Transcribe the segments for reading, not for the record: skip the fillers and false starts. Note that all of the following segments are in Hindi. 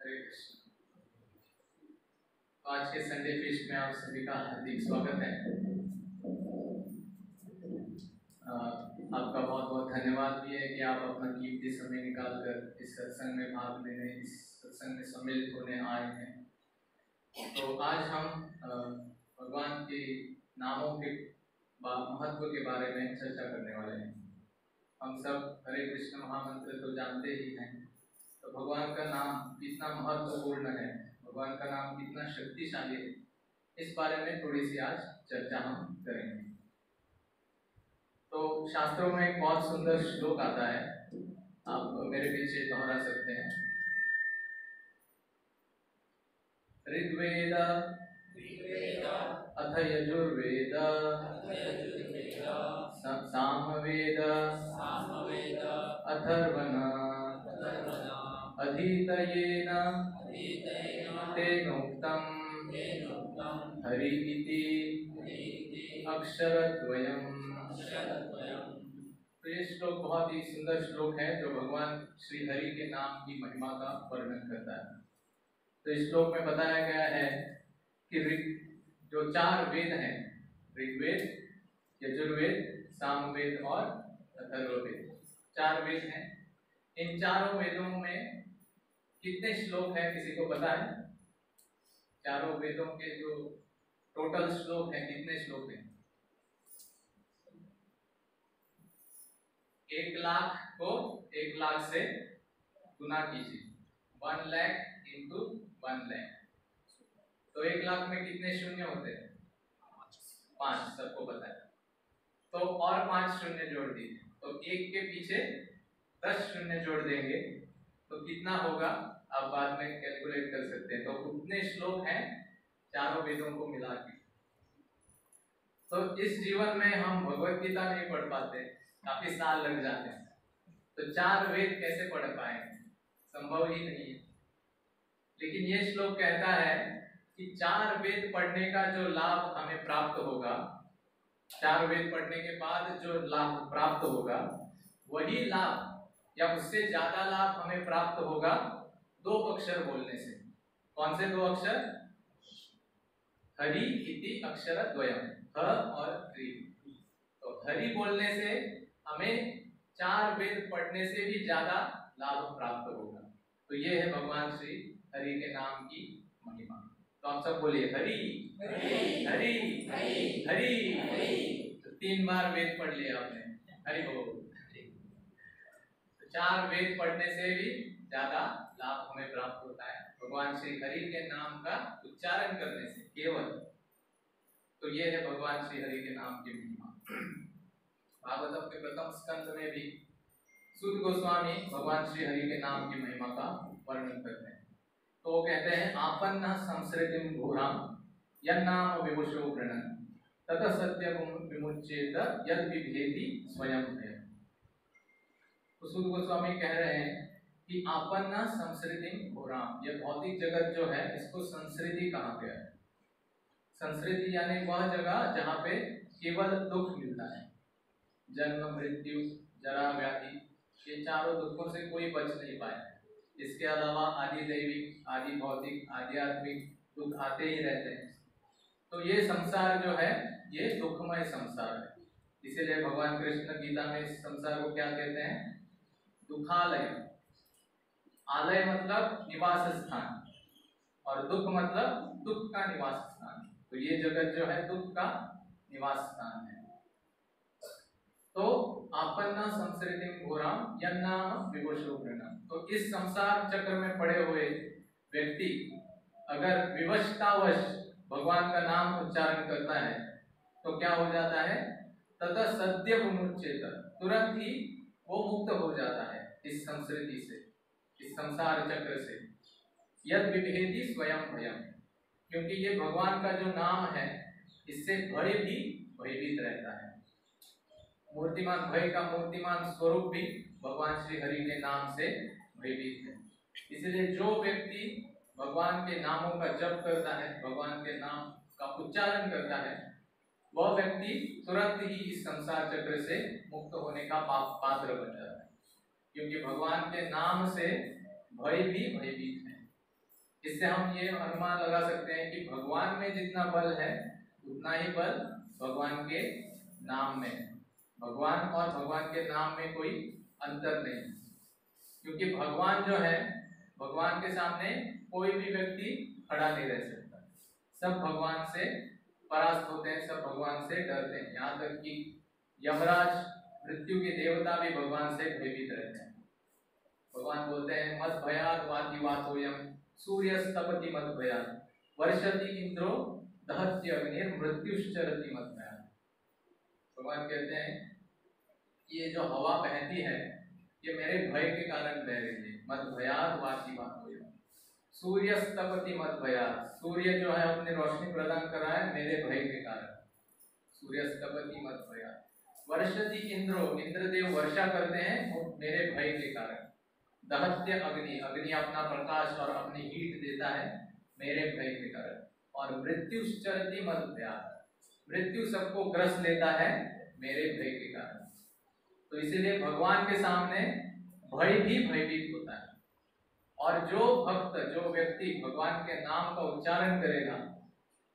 हरे कृष्ण। आज के संडे फीस्ट में आप सभी का हार्दिक स्वागत है। आपका बहुत बहुत धन्यवाद भी है कि आप अपना कीमती समय निकालकर इस सत्संग में भाग लेने, इस सत्संग में सम्मिलित होने आए हैं। तो आज हम भगवान के नामों के महत्व के बारे में चर्चा करने वाले हैं। हम सब हरे कृष्ण महामंत्र तो जानते ही हैं, तो भगवान का नाम कितना महत्वपूर्ण है, भगवान का नाम कितना शक्तिशाली है, इस बारे में थोड़ी सी आज चर्चा हम करेंगे। तो शास्त्रों में एक बहुत सुंदर श्लोक आता है, आप मेरे पीछे दोहरा सकते हैं। ऋग्वेद अथ यजुर्वेद सामवेद अथर्वण अधीतयेन तेनोक्तं हरि इति अक्षरद्वयम्। तो ये श्लोक बहुत ही सुंदर श्लोक है जो भगवान श्री हरि के नाम की महिमा का वर्णन करता है। तो इस श्लोक में बताया गया है कि जो चार वेद हैं, ऋग्वेद, यजुर्वेद, सामवेद और अथर्ववेद, चार वेद हैं। इन चारों वेदों में कितने श्लोक हैं, किसी को पता है? चारों वेदों के जो टोटल श्लोक हैं, कितने श्लोक हैं? 1,00,000 को 1,00,000 से गुना कीजिए, 1,00,000 इंटू 1,00,000। तो 1,00,000 में कितने शून्य होते हैं? 5, सबको पता है। तो और 5 शून्य जोड़ दीजिए, तो 1 के पीछे 10 शून्य जोड़ देंगे तो कितना होगा, आप बाद में कैलकुलेट कर सकते हैं। तो उतने श्लोक हैं चारों वेदों को मिला के। तो इस जीवन में हम भगवत गीता नहीं पढ़ पाते, काफी साल लग जाते हैं, तो 4 वेद कैसे पढ़ पाएंगे? संभव ही नहीं है। लेकिन ये श्लोक कहता है कि 4 वेद पढ़ने का जो लाभ हमें प्राप्त होगा, 4 वेद पढ़ने के बाद जो लाभ प्राप्त होगा, वही लाभ या उससे ज्यादा लाभ हमें प्राप्त होगा 2 अक्षर बोलने से। कौन से 2 अक्षर? हरि इति अक्षरद्वयम्, ह और ह्री। तो हरि बोलने से हमें 4 वेद पढ़ने से भी ज्यादा लाभ प्राप्त होगा। तो ये है भगवान श्री हरि के नाम की महिमा। तो आप सब बोलिए हरि हरि हरि हरि हरि। तो 3 बार वेद पढ़ लिया आपने, हरि बोल। 4 वेद पढ़ने से भी ज्यादा लाभ हमें प्राप्त होता है भगवान श्री हरि के नाम का उच्चारण करने से केवल। तो ये है भगवान श्री हरि के नाम की महिमा। भागवतम के प्रथम स्कंद में भी सूत गोस्वामी भगवान श्री हरि के नाम की महिमा का वर्णन करते हैं। तो वो कहते हैं, आपन्न संसृतिम घोराम यन्नाम विभुषो गृणन् ततः सत्यगुण विमुच्येत यद् विभेति स्वयं है। तो सूत गोस्वामी कह रहे हैं कि आपन्न संसृतिम घोराम, यह भौतिक जगत जो है इसको संसृति कहा गया है। संसृति यानी वह जगह जहाँ पे केवल दुख मिलता है, जन्म मृत्यु जरा व्याधि, ये चारों दुखों से कोई बच नहीं पाया। इसके अलावा आदि दैविक, आदि भौतिक, आध्यात्मिक दुख आते ही रहते हैं। तो ये संसार जो है ये दुखमय संसार है। इसीलिए भगवान कृष्ण गीता में इस संसार को क्या कहते हैं? दुखालय। आलय मतलब निवास स्थान और दुख मतलब दुख का निवास स्थान। तो ये जगत जो है दुख का निवास स्थान है। तो आपन्ना संसृतिम घोराम यन्नाम विवशो गृणम्। तो इस संसार चक्र में पड़े हुए व्यक्ति अगर विवशतावश भगवान का नाम उच्चारण करता है तो क्या हो जाता है? ततः सद्य विमुच्येत, तुरंत ही वो मुक्त हो जाता है इस संसृति से, इस संसार चक्र से। यद् विभेति स्वयं भयम्, क्योंकि ये भगवान का जो नाम है इससे भय भी भयभीत रहता है। मूर्तिमान, भय का मूर्तिमान स्वरूप भी भगवान श्री हरि के नाम से भयभीत है। इसलिए जो व्यक्ति भगवान के नामों का जप करता है, भगवान के नाम का उच्चारण करता है, वह व्यक्ति तुरंत ही इस संसार चक्र से मुक्त होने का पात्र बन जाता है, क्योंकि भगवान के नाम से भय भी भयभीत है। इससे हम ये अनुमान लगा सकते हैं कि भगवान में जितना बल है उतना ही बल भगवान के नाम में है। भगवान और भगवान के नाम में कोई अंतर नहीं, क्योंकि भगवान जो है, भगवान के सामने कोई भी व्यक्ति खड़ा नहीं रह सकता। सब भगवान से परास्त होते हैं, सब भगवान से डरते हैं। यहाँ तक कि यमराज, मृत्यु के देवता भी भगवान से भयभीत रहते हैं। भगवान बोलते हैं मद भयात् वाति वातोयम सूर्यस्तपति मद भयात् वर्षति इंद्रो दहत्य अग्निर मृत्युश्चरति मद भयात्। भगवान कहते हैं ये जो हवा बहती है ये मेरे भय के कारण बह रही है। मद भयात् वाति वातोयम सूर्यस्तपति मद भयात्, सूर्य जो है अपनी रोशनी प्रदान कर रहा है मेरे भय के कारण। सूर्यस्तपति मद भयात् वर्षति इंद्रो, इंद्रदेव वर्षा करते हैं मेरे भय के कारण। दहत्य अग्नि, अग्नि अपना प्रकाश और अपनी हीट देता है मेरे भय के कारण। और मृत्युश्चरति मद भयात्, मृत्यु सबको ग्रस लेता है मेरे भय के कारण। तो इसीलिए भगवान के सामने भय भी भयभीत होता है। और जो भक्त, जो व्यक्ति भगवान के नाम का उच्चारण करेगा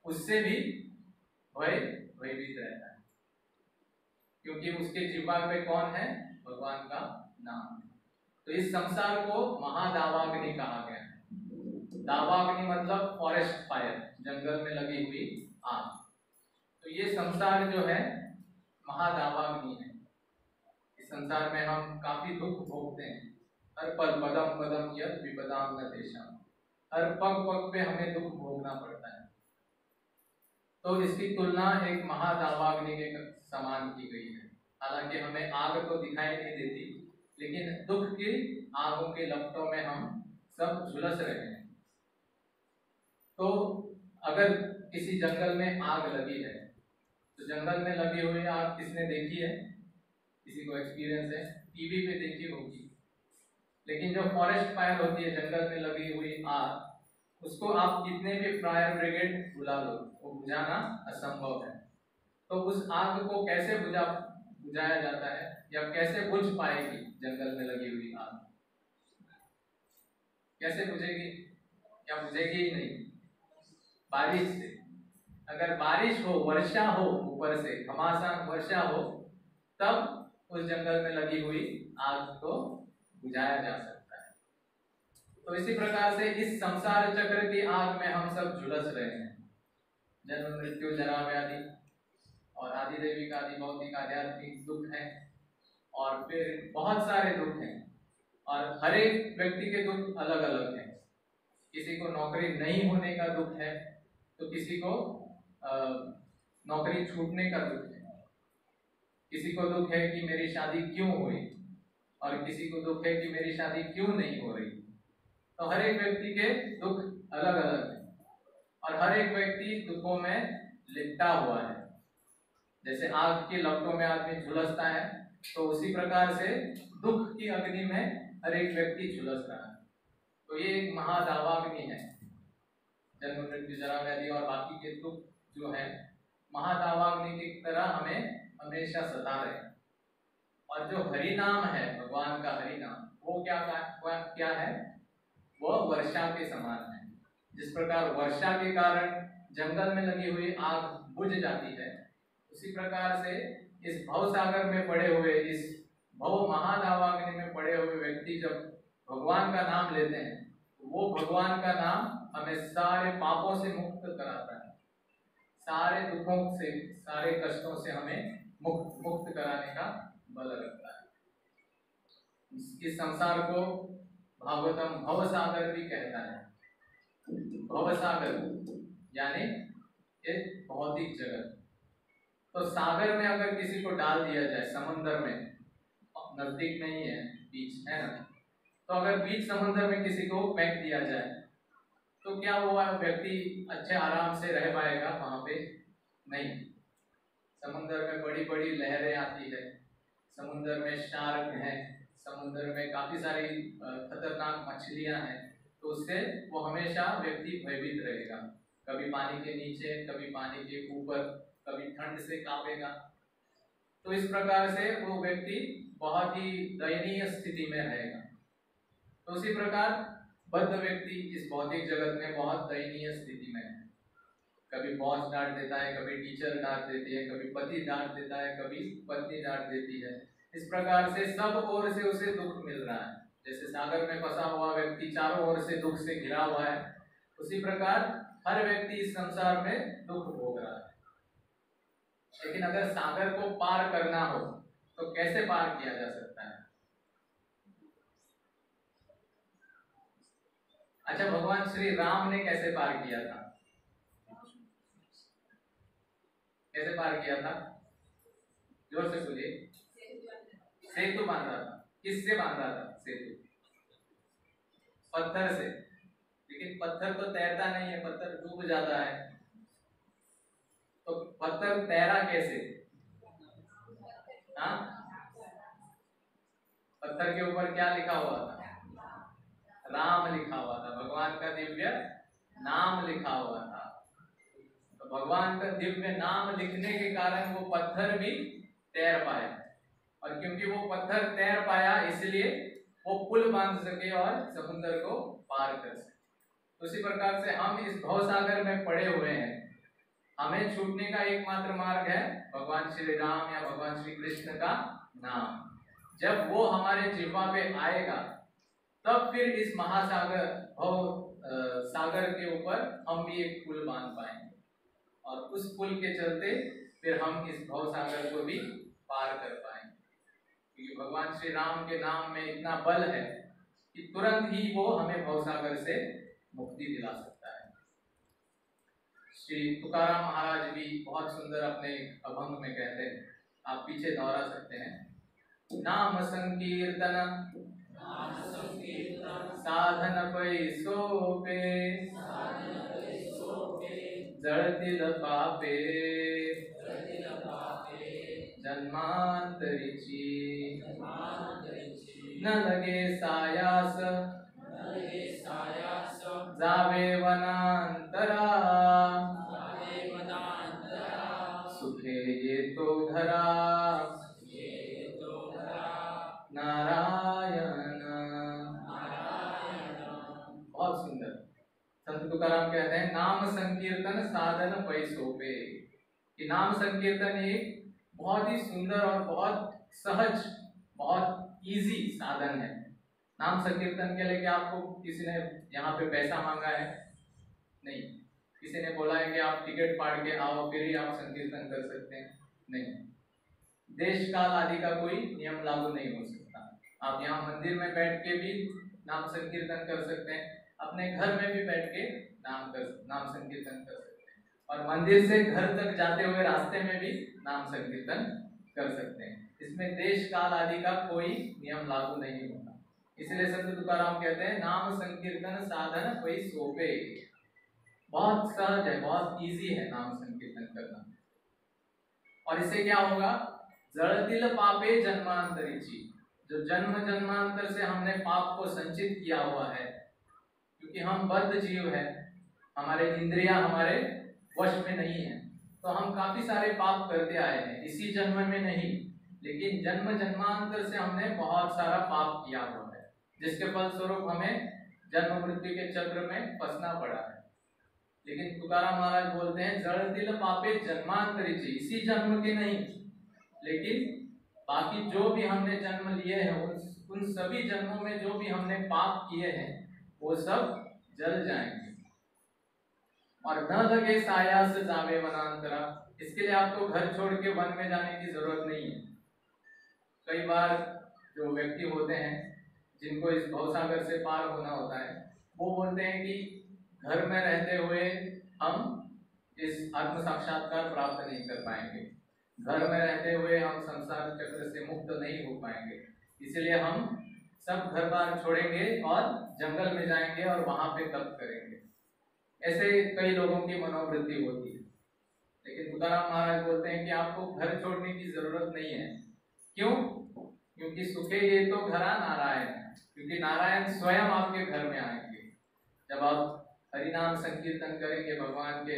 उससे भी भय भयभीत रहता है, क्योंकि उसके जिह्वा पे कौन है? भगवान का नाम। तो इस संसार को महादावाग्नि कहा गया है। दावाग्नि मतलब फॉरेस्ट फायर, जंगल में लगी हुई आग। तो ये संसार जो है महादावाग्नि है। इस संसार में हम काफी दुख भोगते हैं। हर पल पदम पदम यद विपदाम न तेषाम, हर पग पग पे हमें दुख भोगना पड़ता है। तो इसकी तुलना एक महादावाग्नि के समान की गई है। हालांकि हमें आग तो दिखाई नहीं देती, लेकिन दुख की आगों के लपटों में हम सब झुलस रहे हैं। तो अगर किसी जंगल में आग लगी है, तो जंगल में लगी हुई आग किसने देखी है? किसी को एक्सपीरियंस है? टीवी पे देखी होगी। लेकिन जो फॉरेस्ट फायर होती है, जंगल में लगी हुई आग, उसको आप कितने भी फायर ब्रिगेड बुला लो, वो बुझाना असंभव है। तो उस आग को कैसे बुझाया जाता है या कैसे बुझ पाएगी जंगल में लगी हुई आग? कैसे बुझेगी? क्या बुझेगी ही नहीं? बारिश से। अगर बारिश हो, वर्षा हो, ऊपर से घमासान वर्षा हो, तब उस जंगल में लगी हुई आग को बुझाया जा सकता है। तो इसी प्रकार से इस संसार चक्र की आग में हम सब झुलस रहे हैं। जन्म मृत्यु जरा व्याधि और आदि दैविक आदि भौतिक आध्यात्मिक दुख है, और फिर बहुत सारे दुख हैं। और हर एक व्यक्ति के दुख अलग अलग हैं। किसी को नौकरी नहीं होने का दुख है, तो किसी को नौकरी छूटने का दुख है। किसी को दुख है कि मेरी शादी क्यों हुई, और किसी को दुख है कि मेरी शादी क्यों नहीं हो रही। तो हर एक व्यक्ति के दुख अलग अलग हैं, और हर एक व्यक्ति दुखों में लिपटा हुआ है। जैसे आग की लपटों में आदमी झुलसता है, तो उसी प्रकार से दुख की अग्नि में हर एक व्यक्ति झुलस रहा है। तो ये एक महादावाग्नि है। जन्म मृत्यु जरा व्याधि और बाकी के दुख जो है महादावाग्नि की तरह हमें हमेशा सता रहे हैं। और जो हरि नाम है, भगवान का हरि नाम, वो क्या है? वो वर्षा के समान है। जिस प्रकार वर्षा के कारण जंगल में लगी हुई आग बुझ जाती है, उसी प्रकार से इस भव सागर में पड़े हुए, इस भव महादावाग्नि में पड़े हुए व्यक्ति जब भगवान का नाम लेते हैं, वो भगवान का नाम हमें सारे पापों से मुक्त कराता है, सारे दुखों से, सारे कष्टों से हमें मुक्त कराने का बल रखता है। इस संसार को भागवतम भव सागर भी कहता है। भव सागर यानी एक भौतिक जगत। तो सागर में अगर किसी को डाल दिया जाए, समंदर में, नजदीक नहीं है, बीच है ना, तो अगर बीच समंदर में किसी को फेंक दिया जाए, तो क्या वो व्यक्ति अच्छे आराम से रह पाएगा वहां पे? नहीं। समुद्र में बड़ी बड़ी लहरें आती है, समुद्र में शार्क है, समुद्र में काफी सारी खतरनाक मछलियां हैं, तो उससे वो हमेशा व्यक्ति भयभीत रहेगा। कभी पानी के नीचे, कभी पानी के ऊपर, कभी ठंड से कांपेगा। तो इस प्रकार से वो व्यक्ति बहुत ही दयनीय स्थिति में रहेगा। तो उसी प्रकार बद्ध व्यक्ति इस भौतिक जगत में बहुत दयनीय स्थिति में है। कभी बॉस डांट देता है, कभी टीचर डांट देती है, कभी पति डांट देता है, कभी पत्नी डांट देती है। इस प्रकार से सब ओर से उसे दुख मिल रहा है। जैसे सागर में फंसा हुआ व्यक्ति चारों ओर से दुख से घिरा हुआ है, उसी प्रकार हर व्यक्ति इस संसार में दुख भोग रहा है। लेकिन अगर सागर को पार करना हो तो कैसे पार किया जा सकता है? अच्छा, भगवान श्री राम ने कैसे पार किया था? कैसे पार किया था? जोर से बोलिए। सेतु बांधा था। किससे बांधा था सेतु? पत्थर से। लेकिन पत्थर तो तैरता नहीं है, पत्थर डूब जाता है। तो पत्थर तैरा कैसे? हाँ, पत्थर के ऊपर क्या लिखा हुआ था? राम लिखा हुआ था। भगवान का दिव्य नाम लिखा हुआ था। तो भगवान का दिव्य नाम लिखने के कारण वो पत्थर भी तैर पाया, और क्योंकि वो पत्थर तैर पाया इसलिए वो पुल बांध सके और समुद्र को पार कर सके। उसी प्रकार से हम इस भवसागर में पड़े हुए हैं। हमें छूटने का एकमात्र मार्ग है भगवान श्री राम या भगवान श्री कृष्ण का नाम। जब वो हमारे जिह्वा पे आएगा तब फिर इस महासागर भव सागर के ऊपर हम भी एक पुल बांध पाएंगे, और उस पुल के चलते फिर हम इस भवसागर को भी पार कर पाएंगे। क्योंकि भगवान श्री राम के नाम में इतना बल है कि तुरंत ही वो हमें भवसागर से मुक्ति दिला सकता है। श्री तुकाराम महाराज भी बहुत सुंदर अपने अभंग में कहते हैं, आप पीछे दोहरा सकते हैं। नाम संकीर्तन साधन पै सोपे, जड़तिल पापे जन्मांतरिची, न लगे सायास जावे वनांतरा, सुखे ये तो धरा नारायण। बहुत सुंदर। संत तुकाराम कहते हैं नाम संकीर्तन साधन पै सोपे, कि नाम संकीर्तन एक बहुत ही सुंदर और बहुत सहज, बहुत इजी साधन है। नाम संकीर्तन के लिए क्या आपको किसी ने यहाँ पे पैसा मांगा है? नहीं। किसी ने बोला है कि आप टिकट फाड़ के आओ फिर ही आप संकीर्तन कर सकते हैं? नहीं। देश काल आदि का कोई नियम लागू नहीं हो सकता। आप यहाँ मंदिर में बैठ के भी नाम संकीर्तन कर सकते हैं, अपने घर में भी बैठ के नाम संकीर्तन कर सकते हैं, और मंदिर से घर तक जाते हुए रास्ते में भी नाम संकीर्तन कर सकते हैं। इसमें देश काल आदि का कोई नियम लागू नहीं होता। इसलिए संत तुकाराम कहते हैं नाम संकीर्तन साधन पै सोपे, बहुत सहज है, बहुत इजी है नाम संकीर्तन करना। और इससे क्या होगा? जड़तिल पापे जन्मांतरिची, जो जन्म जन्मांतर से हमने पाप को संचित किया हुआ है, क्योंकि हम बद्ध जीव है, हमारे इंद्रियां हमारे वश में नहीं है, तो हम काफी सारे पाप करते आए हैं। इसी जन्म में नहीं, लेकिन जन्म जन्मांतर से हमने बहुत सारा पाप किया हुआ है, जिसके फलस्वरूप हमें जन्म मृत्यु के चक्र में फंसना पड़ा है। लेकिन तुकाराम महाराज बोलते हैं जड़तिल पापे जन्मांतरिची, इसी जन्म के नहीं, लेकिन बाकी जो भी हमने जन्म लिए हैं उन सभी जन्मों में जो भी हमने पाप किए हैं वो सब जल जाएंगे। और न लगे सायास जावे वनांतरा, इसके लिए आपको घर छोड़ के वन में जाने की जरूरत नहीं है। कई बार जो व्यक्ति होते हैं जिनको इस भवसागर से पार होना होता है, वो बोलते हैं कि घर में रहते हुए हम इस आत्म साक्षात्कार प्राप्त नहीं कर पाएंगे, घर में रहते हुए हम संसार चक्र से मुक्त नहीं हो पाएंगे, इसलिए हम सब घर बार छोड़ेंगे और जंगल में जाएंगे और वहां पे तप करेंगे। ऐसे कई लोगों की मनोवृत्ति होती है। लेकिन तुकाराम महाराज बोलते हैं कि आपको घर छोड़ने की जरूरत नहीं है। क्यों? क्योंकि सुखे ये तो घरा नारायण, क्योंकि नारायण स्वयं आपके घर में आएंगे। जब आप हरिनाम संकीर्तन करेंगे, भगवान के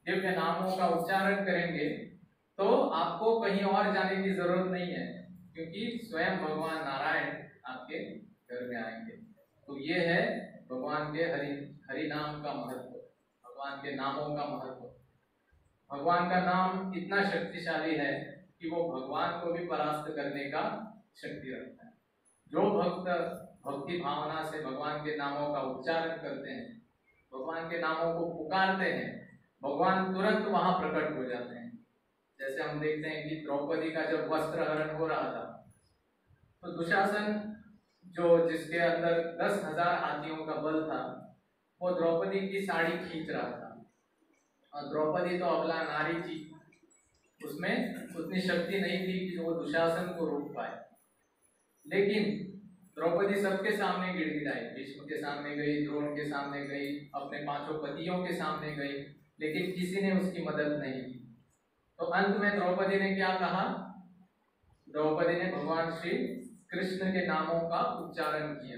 दिव्य नामों का उच्चारण करेंगे, तो आपको कहीं और जाने की जरूरत नहीं है, क्योंकि स्वयं भगवान नारायण आपके घर में आएंगे। तो ये है भगवान के हरि नाम का महत्व, भगवान के नामों का महत्व। भगवान का नाम इतना शक्तिशाली है कि वो भगवान को भी परास्त करने का शक्ति रखता है। जो भक्त भक्ति भावना से भगवान के नामों का उच्चारण करते हैं, भगवान के नामों को पुकारते हैं, भगवान तुरंत वहां प्रकट हो जाते हैं। जैसे हम देखते हैं कि द्रौपदी का जब वस्त्र हरण हो रहा था तो दुशासन जिसके अंदर 10,000 हाथियों का बल था, वो द्रौपदी की साड़ी खींच रहा था। और द्रौपदी तो अबला नारी थी, उसमें उतनी शक्ति नहीं थी कि वो दुशासन को रोक पाए। लेकिन द्रौपदी सबके सामने गिड़गिड़ाई, भीष्म के सामने गई, द्रोण के सामने गई, अपने 5 पतियों के सामने गई, लेकिन किसी ने उसकी मदद नहीं की। तो अंत में द्रौपदी ने क्या कहा? द्रौपदी ने भगवान श्री कृष्ण के नामों का उच्चारण किया,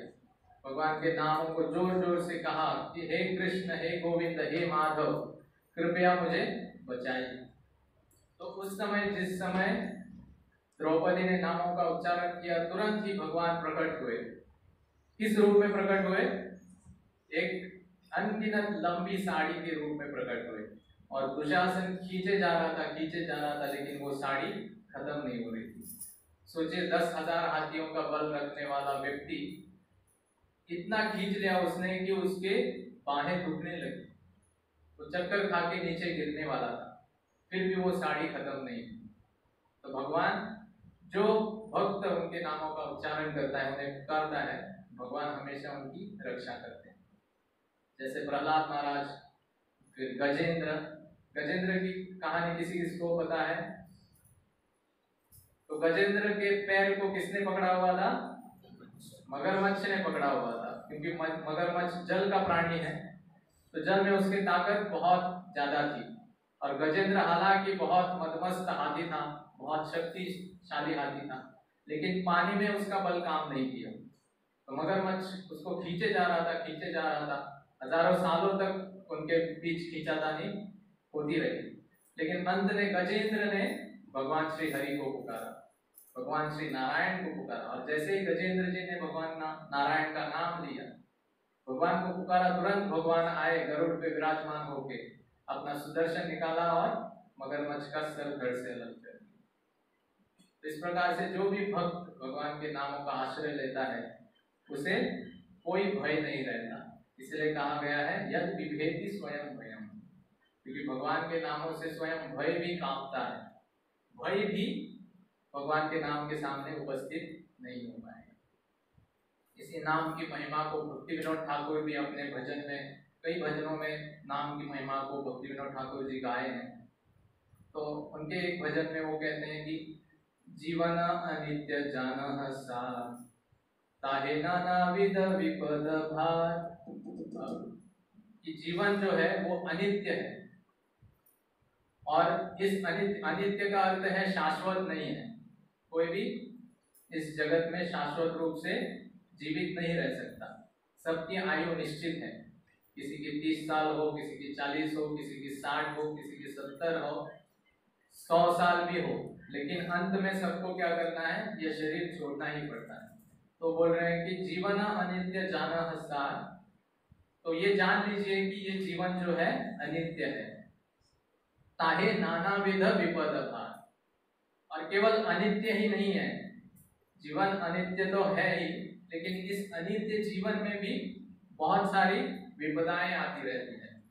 भगवान के नामों को जोर जोर से कहा कि हे कृष्ण, हे गोविंद, हे माधव, कृपया मुझे बचाइए। तो उस समय, जिस समय द्रौपदी ने नामों का उच्चारण किया, तुरंत ही भगवान प्रकट हुए। किस रूप में प्रकट हुए? एक अनगिनत लंबी साड़ी के रूप में प्रकट हुए। और दुशासन खींचे जा रहा था, लेकिन वो साड़ी खत्म नहीं हो रही थी। सोचिए, 10,000 हाथियों का बल रखने वाला व्यक्ति, इतना खींच लिया उसने कि उसके बाहें दुखने लगी, तो चक्कर खा के नीचे गिरने वाला था, फिर भी वो साड़ी खत्म नहीं हुई। तो भगवान, जो भक्त उनके नामों का उच्चारण करता है, उन्हें पुकारता है, भगवान हमेशा उनकी रक्षा करते हैं। जैसे प्रहलाद महाराज, फिर गजेंद्र की कहानी किसी को पता है? तो गजेंद्र के पैर को किसने पकड़ा हुआ था? मगरमच्छ ने पकड़ा हुआ था, क्योंकि मगरमच्छ जल का प्राणी है, तो जल में उसकी ताकत बहुत ज्यादा थी। और गजेंद्र हालांकि बहुत मदमस्त हाथी था, बहुत शक्तिशाली हाथी था, लेकिन पानी में उसका बल काम नहीं किया। तो मगरमच्छ उसको खींचे जा रहा था, हजारों सालों तक उनके बीच खींचातानी होती रही। लेकिन अंत में गजेंद्र ने भगवान श्री हरि को पुकारा, भगवान श्री नारायण को पुकारा। और जैसे ही गजेंद्र जी ने भगवान नारायण का नाम लिया, भगवान को पुकारा, तुरंत भगवान आए, गरुड़ पे विराजमान होके अपना सुदर्शन निकाला और मगरमच्छ का सर धड़ से अलग कर दिया। इस प्रकार से जो भी भक्त भगवान के नामों का आश्रय लेता है, उसे कोई भय नहीं रहता। इसलिए कहा गया है, यद बिभेति स्वयं भयम, क्योंकि भगवान के नामों से स्वयं भय भी कांपता है। भय भी भगवान के नाम के सामने उपस्थित नहीं हो पाएगा। इसी नाम की महिमा को भक्ति विनोद ठाकुर भी अपने भजन में, कई भजनों में नाम की महिमा को भक्ति विनोद ठाकुर जी गाए हैं। तो उनके एक भजन में वो कहते हैं कि जीवन अनित्य जानह सार, ताहे नानाविध विपद भार। कि जीवन जो है वो अनित्य है, और इस अनित्य का अर्थ है शाश्वत नहीं है। कोई भी इस जगत में शाश्वत रूप से जीवित नहीं रह सकता। सबकी आयु निश्चित है, किसी की 30 साल हो, किसी की 40 हो, किसी की 60 हो, किसी की 70 हो, 100 साल भी हो, लेकिन अंत में सबको क्या करना है? यह शरीर छोड़ना ही पड़ता है। तो बोल रहे हैं कि जीवन अनित्य जानह सार, तो ये जान लीजिए कि ये जीवन जो है अनित्य है। ताहे नानाविध विपद भार, और केवल अनित्य ही नहीं है, जीवन अनित्य तो है ही, लेकिन इस अनित्य जीवन में भी बहुत सारी विपदाएं आती रहती हैं।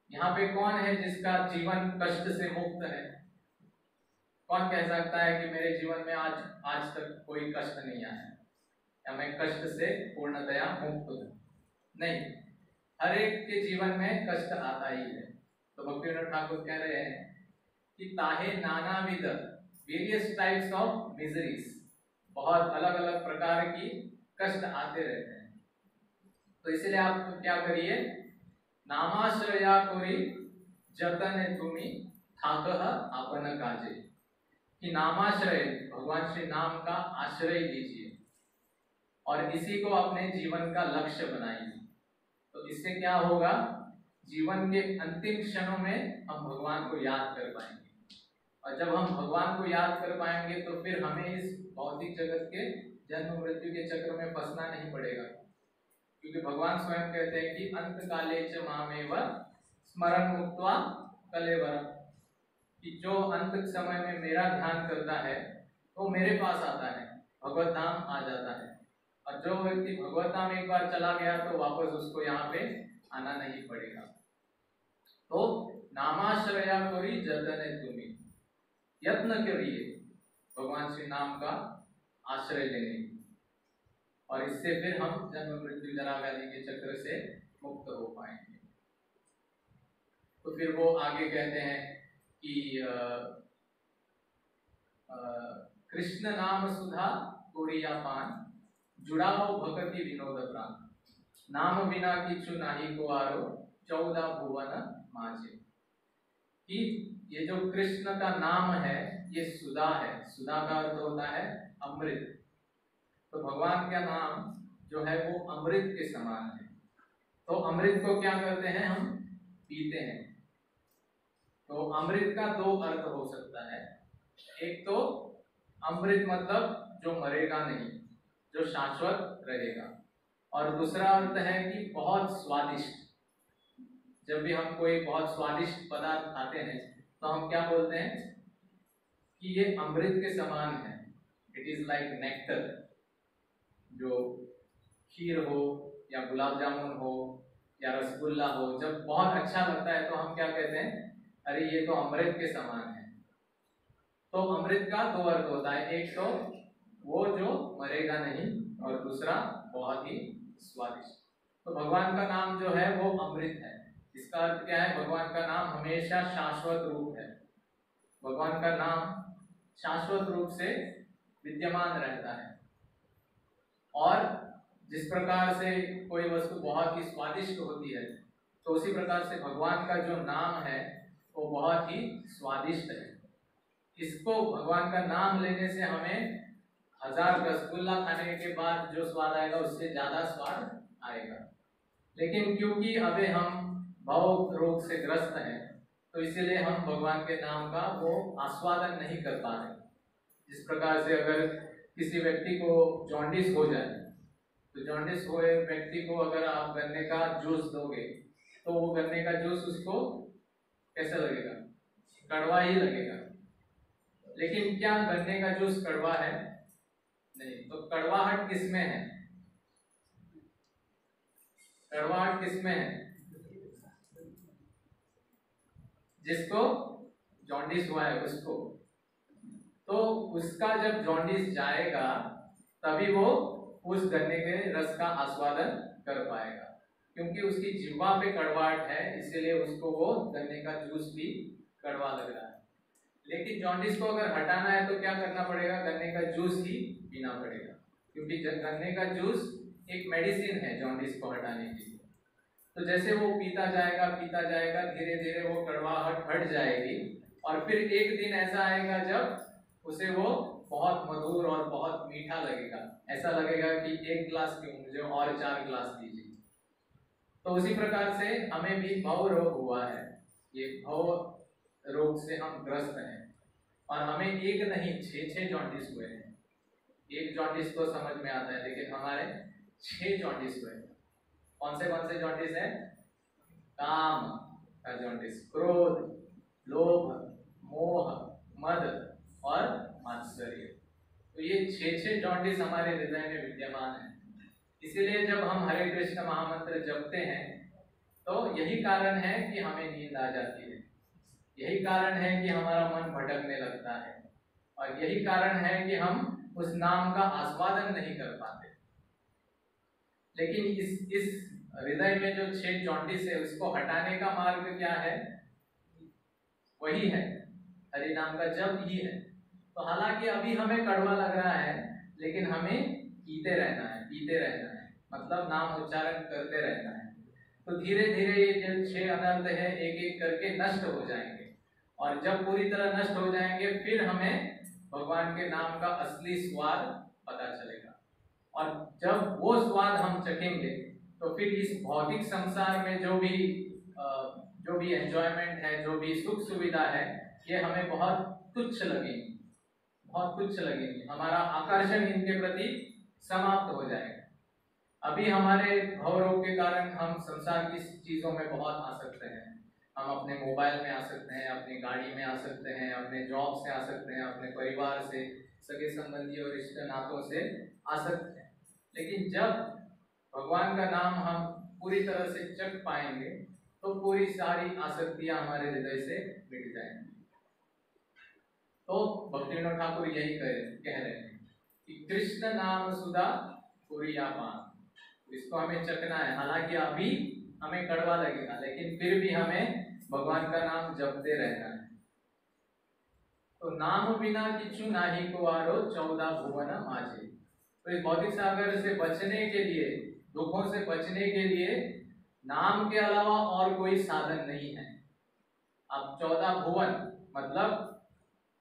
यहाँ पे कौन है जिसका जीवन कष्ट से मुक्त है? कौन कह सकता है कि मेरे जीवन में आज तक कोई कष्ट नहीं आया या मैं कष्ट से पूर्णतया मुक्त हूँ? नहीं, हर एक के जीवन में कष्ट आता ही है। तो भक्ति विनोद ठाकुर कह रहे हैं कि ताहे नानाविध, वेरियस टाइप्स ऑफ मिजरीज, बहुत अलग अलग प्रकार की कष्ट आते रहते हैं। तो इसलिए आप क्या करिए? नामाश्रया कोरी जतन तुमी थाकह आपन काजे, कि नामाश्रय, भगवान श्री नाम का आश्रय लीजिए और इसी को अपने जीवन का लक्ष्य बनाइए। तो इससे क्या होगा? जीवन के अंतिम क्षणों में हम भगवान को याद कर पाएंगे, और जब हम भगवान को याद कर पाएंगे तो फिर हमें इस भौतिक जगत के जन्म मृत्यु के चक्र में फंसना नहीं पड़ेगा। क्योंकि भगवान स्वयं कहते हैं कि अंत काले च मामेव स्मरण मुक्त्वा कलेवरम, कि जो अंत समय में मेरा ध्यान करता है वो मेरे पास आता है, भगवत धाम आ जाता है। और जो व्यक्ति भगवत धाम एक बार चला गया तो वापस उसको यहाँ पे आना नहीं पड़ेगा। तो नामाश्रया करी जतने तुम्ही, यत्न करिए भगवान श्री नाम का आश्रय लेने की, और इससे फिर हम जन्म मृत्यु जरा व्याधि के चक्र से मुक्त हो पाएंगे। तो फिर वो आगे कहते हैं कि कृष्ण नाम सुधा गोरिया पान, जुड़ाओ भगति विनोद प्राण, नाम बिना किछु नाही को आरो 14 भुवन माझे। कि ये जो कृष्ण का नाम है ये सुधा है, सुधा का अर्थ होता है अमृत। तो भगवान का नाम जो है वो अमृत के समान है। तो अमृत को क्या करते हैं, हम पीते हैं। तो अमृत का दो अर्थ हो सकता है, एक तो अमृत मतलब जो मरेगा नहीं, जो शाश्वत रहेगा, और दूसरा अर्थ है कि बहुत स्वादिष्ट। जब भी हम कोई बहुत स्वादिष्ट पदार्थ खाते हैं तो हम क्या बोलते हैं कि ये अमृत के समान है, इट इज लाइक नेक्टर। जो खीर हो या गुलाब जामुन हो या रसगुल्ला हो, जब बहुत अच्छा लगता है तो हम क्या कहते हैं, अरे ये तो अमृत के समान है। तो अमृत का दो अर्थ होता है, एक तो वो जो मरेगा नहीं और दूसरा बहुत ही स्वादिष्ट। तो भगवान का नाम जो है वो अमृत है। इसका अर्थ क्या है, भगवान का नाम हमेशा शाश्वत रूप है। भगवान का नाम शाश्वत रूप से विद्यमान रहता है। और जिस प्रकार से कोई वस्तु बहुत ही स्वादिष्ट होती है तो उसी प्रकार से भगवान का जो नाम है वो बहुत ही स्वादिष्ट है। इसको भगवान का नाम लेने से हमें 1000 रसगुल्ला खाने के बाद जो स्वाद आएगा उससे ज्यादा स्वाद आएगा। लेकिन क्योंकि अभी हम भव रोग से ग्रस्त हैं तो इसीलिए हम भगवान के नाम का वो आस्वादन नहीं कर पा रहे। जिस प्रकार से अगर किसी व्यक्ति को जॉन्डिस हो जाए तो जॉन्डिस हुए व्यक्ति को अगर आप गन्ने का जूस दोगे तो वो गन्ने का जूस उसको कैसा लगेगा, कड़वा ही लगेगा। लेकिन क्या गन्ने का जूस कड़वा है? नहीं। तो कड़वाहट किसमें है, कड़वाहट किसमें है? जिसको जॉन्डिस हुआ है उसको। तो उसका जब जॉन्डिस जाएगा तभी वो उस गन्ने के रस का आस्वादन कर पाएगा, क्योंकि उसकी जिह्वा पे कड़वाहट है इसीलिए उसको वो गन्ने का जूस भी कड़वा लग रहा है। लेकिन जॉन्डिस को अगर हटाना है तो क्या करना पड़ेगा, गन्ने का जूस ही पीना पड़ेगा, क्योंकि गन्ने का जूस एक मेडिसिन है जॉन्डिस को हटाने के लिए। तो जैसे वो पीता जाएगा धीरे धीरे वो कड़वाहट हट जाएगी और फिर एक दिन ऐसा आएगा जब उसे वो बहुत मधुर और बहुत मीठा लगेगा। ऐसा लगेगा कि एक गिलास क्यों, मुझे और 4 गिलास दीजिए। तो उसी प्रकार से हमें भी भव रोग हुआ है। ये भव रोग से हम ग्रस्त हैं और हमें एक नहीं 6 जॉन्डिस हुए हैं। एक जॉन्डिस तो समझ में आता है लेकिन हमारे 6 जॉन्डिस हुए हैं। कौन से जॉन्डिस है? काम का जॉन्डिस, क्रोध, लोभ, मोह, मद और मात्सर्य। तो ये 6 जॉन्डिस हमारे हृदय में विद्यमान है। इसीलिए जब हम हरे कृष्ण महामंत्र जपते हैं तो यही कारण है कि हमें नींद आ जाती है, यही कारण है कि हमारा मन भटकने लगता है, और यही कारण है कि हम उस नाम का आस्वादन नहीं कर पाते। लेकिन इस हृदय में जो 6 जॉन्डिस है उसको हटाने का मार्ग क्या है? वही है हरि नाम का जप ही है। तो हालांकि अभी हमें कड़वा लग रहा है लेकिन हमें पीते रहना है, मतलब नाम उच्चारण करते रहना है। तो धीरे धीरे ये जो 6 अनर्थ है एक एक करके नष्ट हो जाएंगे, और जब पूरी तरह नष्ट हो जाएंगे फिर हमें भगवान के नाम का असली स्वाद पता चलेगा। और जब वो स्वाद हम चखेंगे तो फिर इस भौतिक संसार में जो भी एंजॉयमेंट है, जो भी सुख सुविधा है, ये हमें बहुत तुच्छ लगेगी। हमारा आकर्षण इनके प्रति समाप्त हो जाएगा। अभी हमारे भवरोग के कारण हम संसार की चीजों में बहुत आसक्त हैं। हम अपने मोबाइल में आ सकते हैं, अपनी गाड़ी में आ सकते हैं, अपने जॉब से आ सकते हैं, अपने परिवार से, सगे संबंधी और रिश्ते नातों से आ सकते हैं। लेकिन जब भगवान का नाम हम पूरी तरह से जप पाएंगे तो पूरी सारी आसक्तियां हमारे हृदय से मिट जाएंगी। तो भक्तिविनोद ठाकुर यही कह रहे हैं कि कृष्ण नाम सुधा पान, इसको हमें चखना है। हालांकि अभी हमें कड़वा लगेगा, लेकिन फिर भी हमें भगवान का नाम जपते रहना है। तो नाम बिना किछु नाही को आरो 14 भुवन माझे। तो इस भौतिक सागर से बचने के लिए, दुखों से बचने के लिए नाम के अलावा और कोई साधन नहीं है। अब 14 भुवन मतलब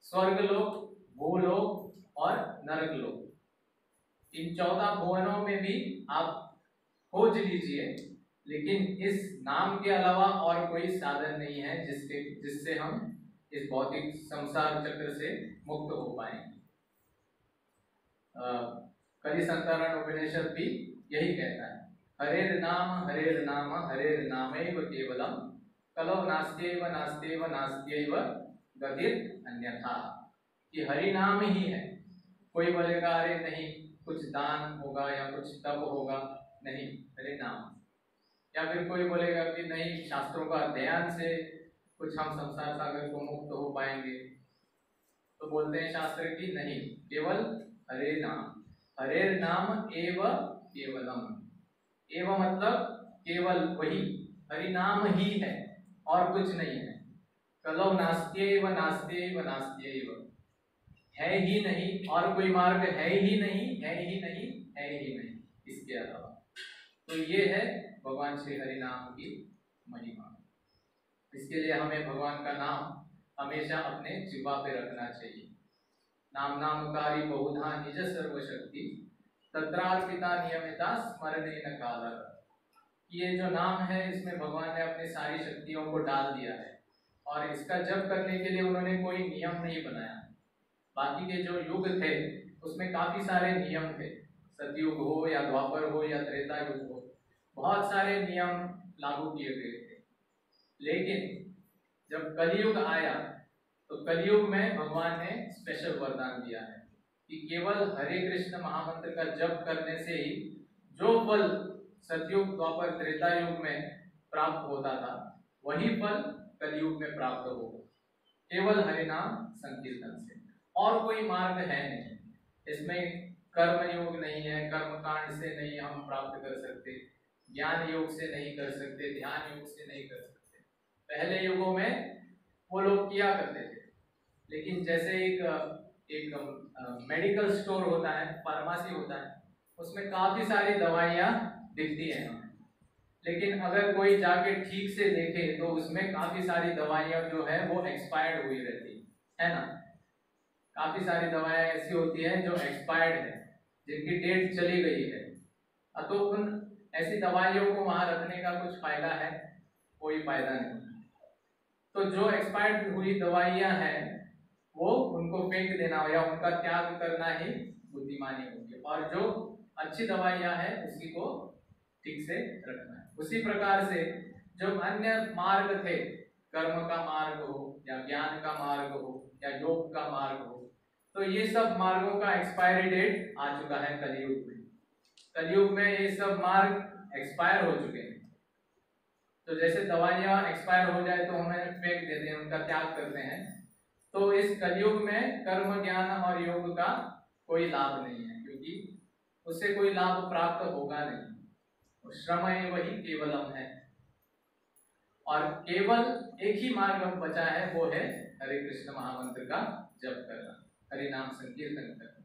स्वर्ग लोक, भूलोक और नरक लोक, इन 14 भुवनों में भी आप खोज लीजिए, लेकिन इस नाम के अलावा और कोई साधन नहीं है जिससे हम इस भौतिक संसार चक्र से मुक्त हो पाएंगे। कलि संतरण उपनिषद भी यही कहता है, हरेर नाम हरेर नामैव केवलम कलौ नास्त्यैव नास्त्यैव नास्त्यैव गतिर अन्यथा, कि हरि नाम ही है। कोई बोलेगा अरे नहीं कुछ दान होगा या कुछ तप होगा, नहीं, हरि नाम। या फिर कोई बोलेगा कि नहीं शास्त्रों का अध्ययन से कुछ हम संसार सागर को मुक्त हो पाएंगे, तो बोलते हैं शास्त्र की नहीं, केवल हरे नाम, हरेर नाम एव केवलम। एव मतलब केवल वही, हरि नाम ही है और कुछ नहीं है। कलौ नास्त्यैव नास्त्यैव नास्त्यैव, है ही नहीं और कोई मार्ग है ही नहीं, है ही नहीं, है ही नहीं इसके अलावा। तो ये है भगवान श्री हरि नाम की महिमा। इसके लिए हमें भगवान का नाम हमेशा अपने जिह्वा पे रखना चाहिए। नाम नामकारी बहुधा निज सर्वशक्ति तत्रार्पिता नियमिता स्मरणेन कालः। ये जो नाम है इसमें भगवान ने अपनी सारी शक्तियों को डाल दिया है और इसका जप करने के लिए उन्होंने कोई नियम नहीं बनाया। बाकी के जो युग थे उसमें काफी सारे नियम थे, सतयुग हो या द्वापर हो या त्रेता युग हो, बहुत सारे नियम लागू किए गए थे। लेकिन जब कलयुग आया तो कलयुग में भगवान ने स्पेशल वरदान दिया है कि केवल हरे कृष्ण महामंत्र का जप करने से ही जो फल सतयुग द्वापर त्रेता युग में प्राप्त होता था वही फल कलयुग में प्राप्त होगा, केवल हरि नाम संकीर्तन से। और कोई मार्ग है नहीं, इसमें कर्म योग नहीं है, कर्म कांड से नहीं हम प्राप्त कर सकते, ज्ञान योग से नहीं कर सकते, ध्यान योग से नहीं कर सकते। पहले युगों में वो लोग किया करते थे, लेकिन जैसे एक मेडिकल स्टोर होता है, फार्मेसी होता है, उसमें काफी सारी दवाइयाँ दिखती हैं हमें, लेकिन अगर कोई जाके ठीक से देखे तो उसमें काफी सारी दवाइयाँ जो है वो एक्सपायर्ड हुई रहती है ना। काफी सारी दवाइयाँ ऐसी होती हैं जो एक्सपायर्ड है, जिनकी डेट चली गई है, तो उन ऐसी दवाइयों को वहां रखने का कुछ फायदा है? कोई फायदा नहीं। तो जो एक्सपायर्ड हुई दवाइयाँ हैं वो उनको फेंक देना या उनका त्याग करना ही बुद्धिमानी होगी, और जो अच्छी दवाइयाँ हैं उसी को ठीक से रखना है। उसी प्रकार से जो अन्य मार्ग थे, कर्म का मार्ग हो या ज्ञान का मार्ग हो या योग का मार्ग हो, तो ये सब मार्गों का एक्सपायरी डेट आ चुका है कलयुग में। कलयुग में ये सब मार्ग एक्सपायर हो चुके हैं। तो जैसे दवाइयाँ एक्सपायर हो जाए तो हमें फेंक देते हैं, उनका त्याग करते हैं, तो इस कलयुग में कर्म ज्ञान और योग का कोई लाभ नहीं है, क्योंकि उससे कोई लाभ प्राप्त होगा नहीं। श्रम वही केवलम है, और केवल एक ही मार्ग अब बचा है, वो है हरे कृष्ण महामंत्र का जप करना, हरि नाम संकीर्तन करना।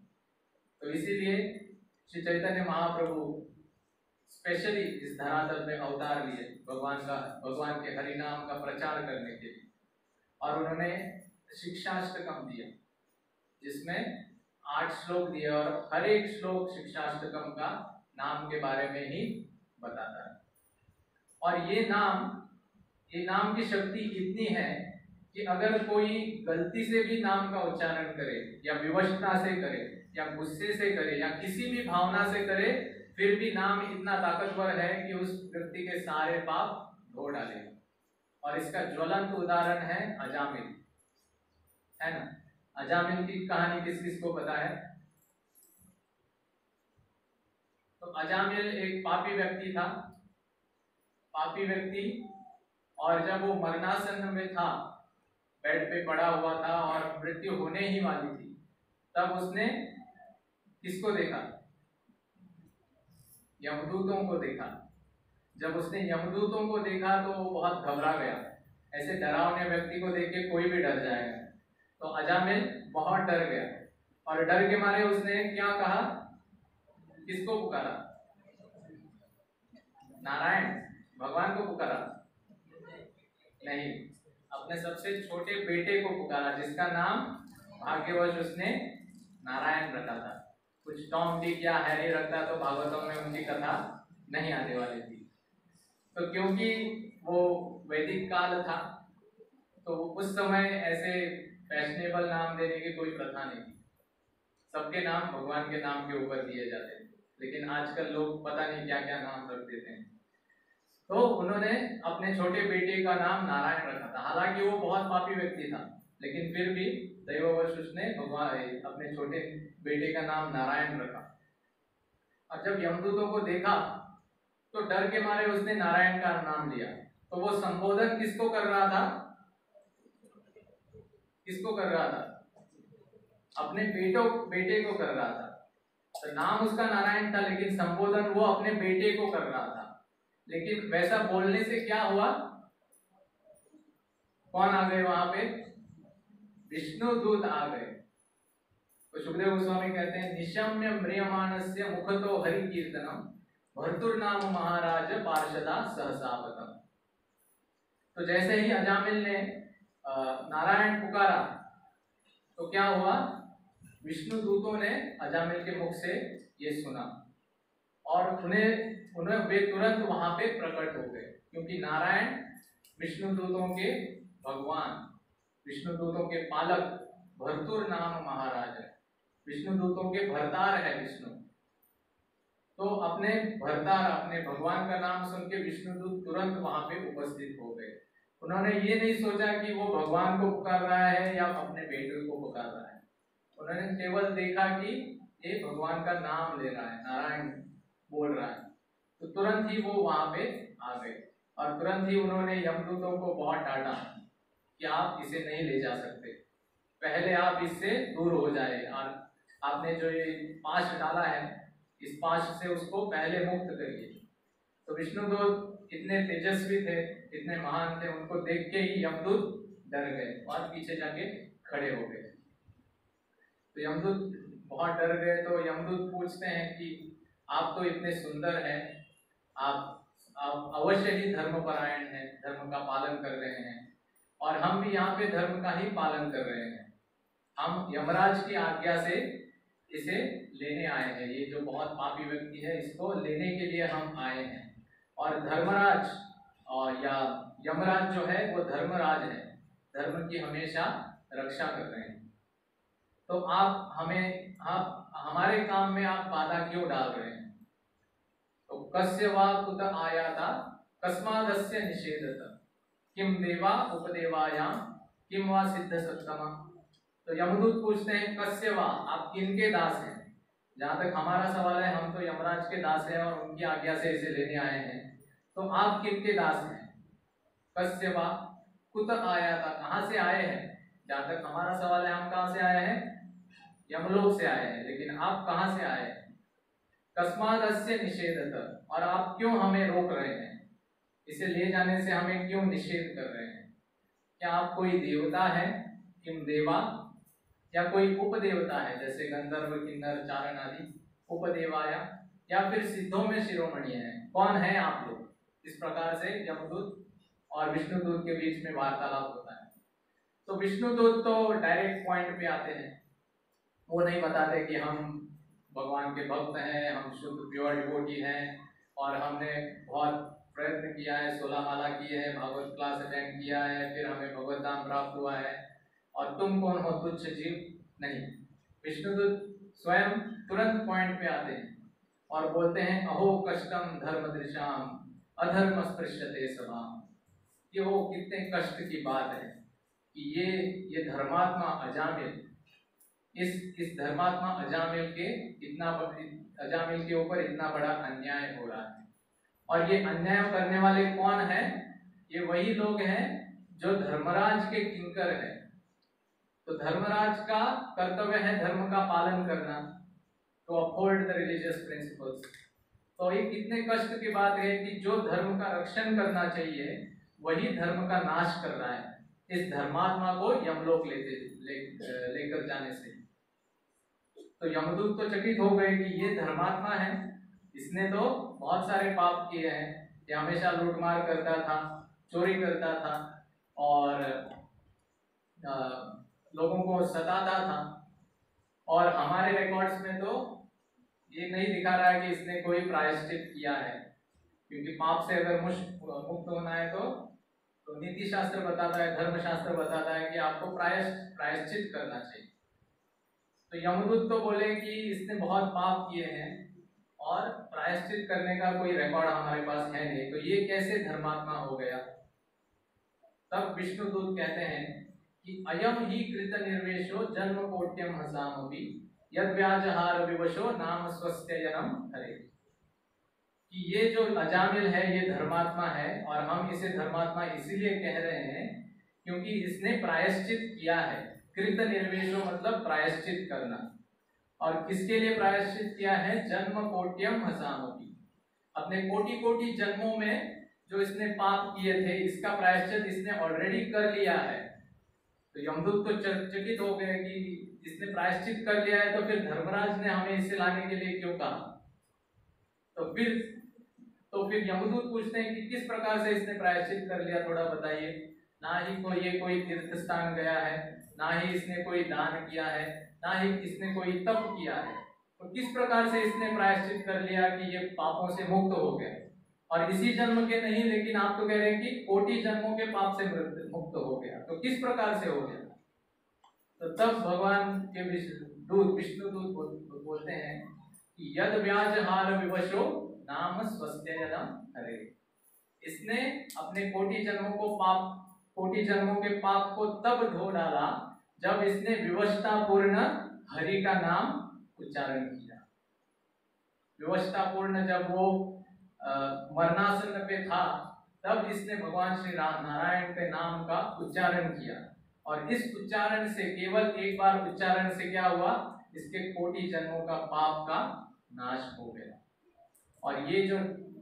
तो इसीलिए श्री चैतन्य महाप्रभु स्पेशली इस धरातल में अवतार लिए भगवान के हरि नाम का प्रचार करने के लिए, और उन्होंने शिक्षाष्टकम दिया जिसमें 8 श्लोक दिए, और हर एक श्लोक शिक्षाष्टकम का नाम के बारे में ही बताता है। और ये नाम की शक्ति इतनी है कि अगर कोई गलती से भी नाम का उच्चारण करे या विवशता से करे या गुस्से से करे या किसी भी भावना से करे, फिर भी नाम इतना ताकतवर है कि उस व्यक्ति के सारे पाप धो डालेगा। और इसका ज्वलंत उदाहरण है अजामिल, है ना। अजामिल की कहानी किस किस को पता है? तो अजामिल एक पापी व्यक्ति था, पापी व्यक्ति। और जब वो मरणासन में था, बेड पे पड़ा हुआ था और मृत्यु होने ही वाली थी, तब उसने किसको देखा? यमदूतों को देखा। जब उसने यमदूतों को देखा तो वो बहुत घबरा गया। ऐसे डरावने व्यक्ति को देख के कोई भी डर जाएगा। तो अजामिल बहुत डर गया और डर के मारे उसने क्या कहा? किसको पुकारा? नारायण, भगवान को पुकारा? नहीं, अपने सबसे छोटे बेटे को पुकारा, जिसका नाम भाग्यवश उसने नारायण रखा था। कुछ टॉम डिक या हैरी रखता तो भागवतों में उनकी कथा नहीं आने वाली थी। तो क्योंकि वो वैदिक काल था, तो उस समय ऐसे फैशनेबल नाम देने की कोई प्रथा नहीं थी। सबके नाम भगवान के नाम के ऊपर दिए जाते थे। लेकिन आजकल लोग पता नहीं क्या क्या नाम रख देते हैं। तो उन्होंने अपने छोटे बेटे का नाम नारायण रखा था। हालांकि वो बहुत पापी व्यक्ति था, लेकिन फिर भी दैववश उसने भगवान अपने छोटे बेटे का नाम नारायण रखा। और जब यमदूतों को देखा तो डर के मारे उसने नारायण का नाम लिया। तो वो संबोधन किसको कर रहा था? किसको कर रहा था? अपने बेटे को कर रहा था। तो नाम उसका नारायण था, लेकिन संबोधन वो अपने बेटे को कर रहा था। लेकिन वैसा बोलने से क्या हुआ? कौन आ गए वहां पे? विष्णु दूत आ गए। तो सुखदेव गोस्वामी कहते हैं, निशम्य म्रियमानस्य मुखतो हरि कीर्तनम भर्तुर्नाम महाराज पार्षदा सहसावतम। तो जैसे ही अजामिल ने नारायण पुकारा तो क्या हुआ? विष्णु दूतों ने अजामिल के मुख से ये सुना और उन्हें वे तुरंत वहां पे प्रकट हो गए, क्योंकि नारायण विष्णु दूतों के भगवान, विष्णु दूतों के पालक, भर्तुर नाम महाराज है। विष्णु दूतों के भरतार है विष्णु। तो अपने भरतार, अपने भगवान का नाम सुन के विष्णुदूत तुरंत वहां पे उपस्थित हो गए। उन्होंने ये नहीं सोचा कि वो भगवान को पुकार रहा है या अपने बेटे को पुकार रहा है। उन्होंने केवल देखा कि ये भगवान का नाम ले रहा है, नारायण बोल रहा है। तो तुरंत ही वो वहां पे आ गए और तुरंत ही उन्होंने यमदूतों को बहुत डांटा कि आप इसे नहीं ले जा सकते, पहले आप इससे दूर हो जाए और आपने जो ये पाश डाला है, इस पाश से उसको पहले मुक्त करिए। तो विष्णुदूत इतने तेजस्वी थे, इतने महान थे, उनको देख के ही यमदूत डर गए और पीछे जाके खड़े हो गए। तो यमदूत बहुत डर गए। तो यमदूत पूछते हैं कि आप तो इतने सुंदर हैं, आप अवश्य ही धर्मपरायण हैं, धर्म का पालन कर रहे हैं, और हम भी यहाँ पे धर्म का ही पालन कर रहे हैं। हम यमराज की आज्ञा से इसे लेने आए हैं। ये जो बहुत पापी व्यक्ति है, इसको लेने के लिए हम आए हैं। और धर्मराज और या यमराज जो है वो धर्मराज है, धर्म की हमेशा रक्षा कर रहे हैं। तो आप हमारे काम में आप बाधा क्यों डाल रहे हैं? तो कस्य वा कुत आयाता कस्मादस्य निषेधत किम देवा उपदेवायाम किम वा सिद्ध सत्तमा। तो यमदूत पूछते हैं, कस्य वा, आप किनके दास हैं? जहां तक हमारा सवाल है, हम तो यमराज के दास हैं और उनकी आज्ञा से इसे लेने आए हैं। तो आप किनके दास हैं? कस्य वा कुत आयाता, कहां से आए हैं? जहां तक हमारा सवाल है, हम कहां से आए हैं? यमलोक से आए हैं। लेकिन आप कहां से आए हैं? कस्मादस्य निषेधत, और आप क्यों हमें रोक रहे हैं? इसे ले जाने से हमें क्यों निषेध कर रहे हैं? क्या आप कोई देवता है, किम देवा, या कोई उपदेवता है जैसे गंधर्व, किन्नर, चारण आदि उपदेवाया, या फिर सिद्धों में शिरोमणि है? कौन है आप लोग? इस प्रकार से यमदूत और विष्णुदूत के बीच में वार्तालाप होता है। तो विष्णुदूत तो डायरेक्ट पॉइंट पे आते हैं, वो नहीं बताते कि हम भगवान के भक्त हैं, हम शुद्ध प्योर डिवोटी हैं और हमने बहुत प्रयत्न किया है, 16 माला की है, भागवत क्लास अटेंड किया है, फिर हमें भगवत धाम प्राप्त हुआ है, और तुम कौन हो, तुच्छ जीव। नहीं, विष्णुदूत स्वयं तुरंत पॉइंट पे आते हैं और बोलते हैं अहो कष्टम धर्म दृशाम अधर्म स्पृश्यते सभाम। ये वो कितने कष्ट की बात है कि ये धर्मात्मा अजामिल, इस धर्मात्मा अजामिल के ऊपर इतना बड़ा अन्याय हो रहा है। और ये अन्याय करने वाले कौन है? ये वही लोग हैं जो धर्मराज के किंकर हैं। तो धर्मराज का कर्तव्य है धर्म का पालन करना, तो अपहोल्ड द रिलीजियस प्रिंसिपल्स। तो ये कितने कष्ट की बात है कि जो धर्म का रक्षण करना चाहिए वही धर्म का नाश कर रहा है इस धर्मात्मा को यमलोक लेकर जाने से। तो यमदूत तो चकित हो गए कि ये धर्मात्मा है, इसने तो बहुत सारे पाप किए हैं, ये हमेशा लूटमार करता था, चोरी करता था और लोगों को सताता था। और हमारे रिकॉर्ड्स में तो ये नहीं दिखा रहा है कि इसने कोई प्रायश्चित किया है, क्योंकि पाप से अगर मुक्त होना है तो नीति शास्त्र बताता है, धर्म शास्त्र बताता है कि आपको प्रायश्चित करना चाहिए। तो यमदूत तो बोले कि इसने बहुत पाप किए हैं और प्रायश्चित करने का कोई रिकॉर्ड हमारे पास है नहीं, तो ये कैसे धर्मात्मा हो गया? तब विष्णुदूत कहते हैं कि अयम ही कृत निर्वेशो जन्म कोट्यम हसामपि यद व्याजहार विवशो नाम स्वस्त्ययनम हरे। कि ये जो अजामिल है ये धर्मात्मा है, और हम इसे धर्मात्मा इसीलिए कह रहे हैं क्योंकि इसने प्रायश्चित किया है। कृत निर्वेशो मतलब प्रायश्चित करना, और किसके लिए प्रायश्चित किया है? जन्म कोट्यम हसामपि, अपने कोटि कोटि जन्मों में जो इसने पाप किए थे इसका प्रायश्चित इसने ऑलरेडी कर लिया है। तो यमदूत तो चकित हो गए कि इसने प्रायश्चित कर लिया है, तो फिर धर्मराज ने हमें इसे लाने के लिए क्यों कहा? तो फिर यमदूत पूछते हैं कि किस प्रकार से इसने प्रायश्चित कर लिया, थोड़ा बताइए। ना ही कोई तीर्थ स्थान गया है, ना ही इसने कोई दान किया है, ना ही इसने कोई तप किया है, तो किस प्रकार से इसने प्रायश्चित कर लिया कि ये पापों से मुक्त हो गया? और इसी जन्म के नहीं, लेकिन आप तो कह रहे हैं कि कोटि जन्मों के पाप से मुक्त हो गया, तो किस प्रकार से हो गया? तो तब भगवान के विष्णुदूत बोलते हैं कि यद व्याजहार विवशो नाम स्वस्त्ययनम हरे। इसने अपने कोटि जन्मों के पाप को तब धो डाला जब इसने विवशता पूर्ण हरि का नाम उच्चारण किया। विवशता पूर्ण जब वो मरणासन पे था तब इसने भगवान श्री नारायण के नाम का उच्चारण किया, और इस उच्चारण से, केवल एक बार उच्चारण से क्या हुआ? इसके कोटि जन्मों का पाप का नाश हो गया। और ये जो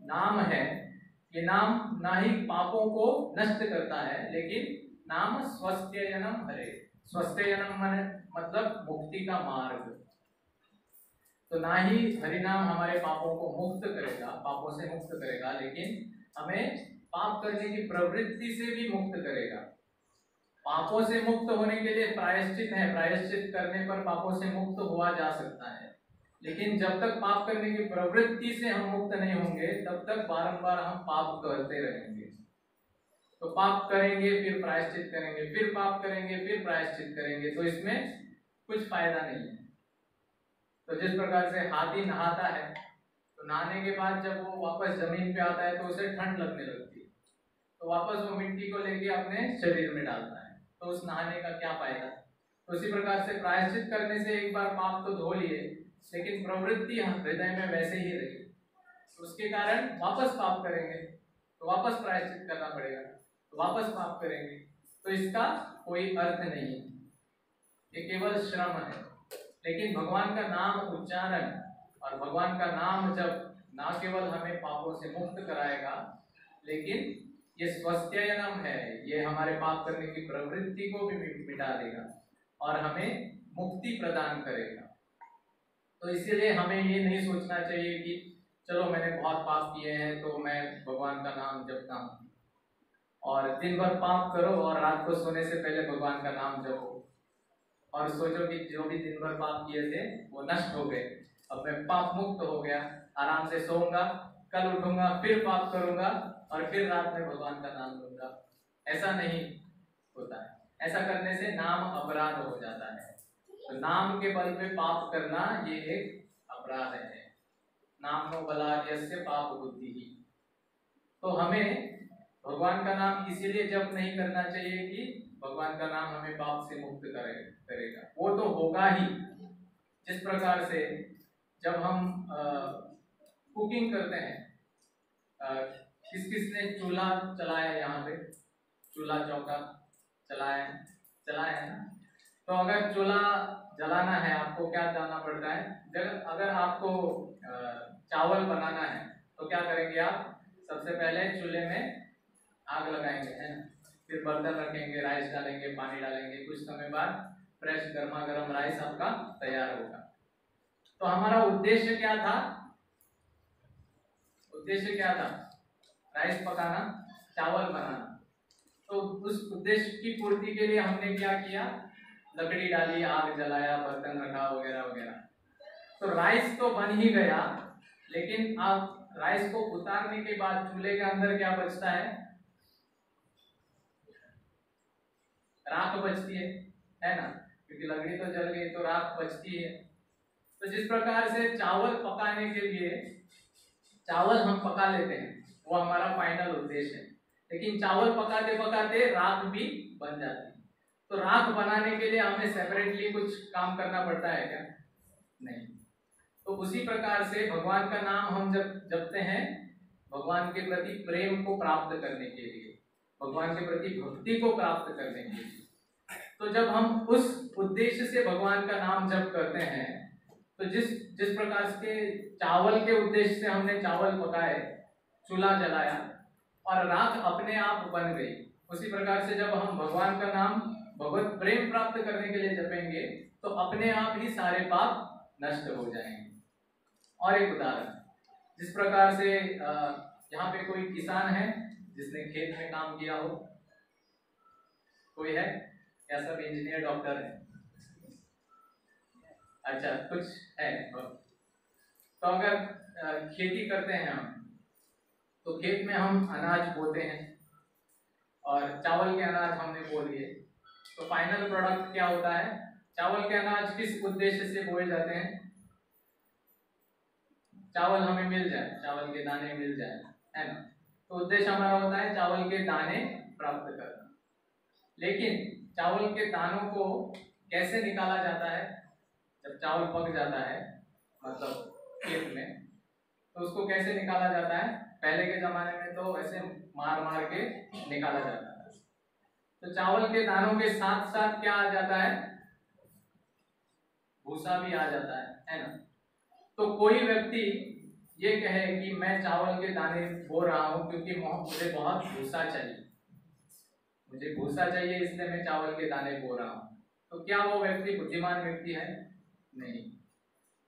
नाम है, ये नाम ना ही पापों को नष्ट करता है, लेकिन नाम स्वस्त्ययनम हरे। स्वस्त्ययनम मतलब मुक्ति का मार्ग। तो ना ही हरिनाम हमारे पापों को मुक्त करेगा, पापों से मुक्त करेगा, लेकिन हमें पाप करने की प्रवृत्ति से भी मुक्त करेगा। पापों से मुक्त होने के लिए प्रायश्चित है, प्रायश्चित करने पर पापों से मुक्त हुआ जा सकता है, लेकिन जब तक पाप करने की प्रवृत्ति से हम मुक्त नहीं होंगे तब तक बारंबार हम पाप करते रहेंगे। तो पाप करेंगे, फिर प्रायश्चित करेंगे, फिर पाप करेंगे, फिर प्रायश्चित करेंगे, तो इसमें कुछ फायदा नहीं है। तो जिस प्रकार से हाथी नहाता है, तो नहाने के बाद जब वो वापस जमीन पे आता है तो उसे ठंड लगने लगती है, तो वापस वो मिट्टी को लेके अपने शरीर में डालता है, तो उस नहाने का क्या फायदा? तो उसी प्रकार से प्रायश्चित करने से एक बार पाप तो धो लिए, लेकिन प्रवृत्ति हृदय में वैसे ही रही, तो उसके कारण वापस पाप करेंगे, तो वापस प्रायश्चित करना पड़ेगा, तो वापस पाप करेंगे, तो इसका कोई अर्थ नहीं है, ये केवल श्रम है। लेकिन भगवान का नाम उच्चारण, और भगवान का नाम जब ना केवल हमें पापों से मुक्त कराएगा, लेकिन ये स्वस्त्ययनम है, ये हमारे पाप करने की प्रवृत्ति को भी मिटा देगा और हमें मुक्ति प्रदान करेगा। तो इसीलिए हमें ये नहीं सोचना चाहिए कि चलो मैंने बहुत पाप किए हैं तो मैं भगवान का नाम जपता हूँ, और दिन भर पाप करो और रात को सोने से पहले भगवान का नाम जपो और सोचो कि जो भी दिन भर पाप किए थे वो नष्ट हो गए, अब मैं पाप मुक्त हो गया, आराम से सोऊंगा, कल उठूंगा, फिर पाप करूंगा और फिर रात में भगवान का नाम लूंगा। ऐसा नहीं होता है। ऐसा करने से नाम अपराध हो जाता है। तो नाम के बल पे पाप करना ये एक अपराध है। नामनो बलात् यस्य पाप बुद्धि। तो हमें भगवान का नाम इसीलिए जप नहीं करना चाहिए कि भगवान का नाम हमें पाप से मुक्त करेगा, वो तो होगा ही। जिस प्रकार से जब हम कुकिंग करते हैं, किस किस ने चूल्हा चलाया, यहाँ पे चूल्हा चौका चलाया है ना। तो अगर चूल्हा जलाना है आपको क्या जानना पड़ता है, अगर आपको चावल बनाना है तो क्या करेंगे आप, सबसे पहले चूल्हे में आग लगाएंगे, है ना, फिर बर्तन रखेंगे, राइस डालेंगे, पानी डालेंगे, कुछ समय बाद फ्रेश गर्मा गर्म राइस आपका तैयार होगा। तो हमारा उद्देश्य क्या था, राइस पकाना, चावल बनाना। तो उस उद्देश्य की पूर्ति के लिए हमने क्या किया, लकड़ी डाली, आग जलाया, बर्तन रखा, वगैरह वगैरह। तो राइस तो बन ही गया, लेकिन आप राइस को उतारने के बाद चूल्हे के अंदर क्या बचता है, राख बचती है ना, क्योंकि लकड़ी तो जल गई तो राख बचती है। तो जिस प्रकार से चावल पकाने के लिए चावल हम पका लेते हैं, वो हमारा फाइनल उद्देश्य है, लेकिन चावल पकाते पकाते राख भी बन जाती है। तो राख बनाने के लिए हमें सेपरेटली कुछ काम करना पड़ता है क्या, नहीं। तो उसी प्रकार से भगवान का नाम हम जब जपते हैं, भगवान के प्रति प्रेम को प्राप्त करने के लिए, भगवान के प्रति भक्ति को प्राप्त करने के लिए। तो जब हम उस उद्देश्य से भगवान का नाम जप करते हैं, तो जिस प्रकार से चावल के उद्देश्य से हमने चावल पकाए, चूल्हा जलाया और राख अपने आप बन गई, उसी प्रकार से जब हम भगवान का नाम भगवत प्रेम प्राप्त करने के लिए जपेंगे तो अपने आप ही सारे पाप नष्ट हो जाएंगे। और एक उदाहरण, जिस प्रकार से यहाँ पे कोई किसान है जिसने खेत में काम किया हो, कोई है या सब इंजीनियर डॉक्टर है, अच्छा कुछ है। तो अगर खेती करते हैं हम, तो खेत में हम अनाज बोते हैं और चावल के अनाज हमने बो लिए, तो फाइनल प्रोडक्ट क्या होता है, चावल के अनाज किस उद्देश्य से बोए जाते हैं, चावल हमें मिल जाए, चावल के दाने मिल जाए, है ना। तो उद्देश्य हमारा होता है चावल के दाने प्राप्त करना। लेकिन चावल के दानों को कैसे निकाला जाता है, जब चावल पक जाता है मतलब खेत में, तो उसको कैसे निकाला जाता है, पहले के जमाने में तो ऐसे मार मार के निकाला जाता है। तो चावल के दानों के साथ साथ क्या आ जाता है, भूसा भी आ जाता है ना। तो कोई व्यक्ति ये कहे कि मैं चावल के दाने बो रहा हूं क्योंकि मुझे बहुत भूसा चाहिए, मुझे भूसा चाहिए इसलिए मैं चावल के दाने बो रहा हूं, तो क्या वो व्यक्ति बुद्धिमान व्यक्ति है, नहीं।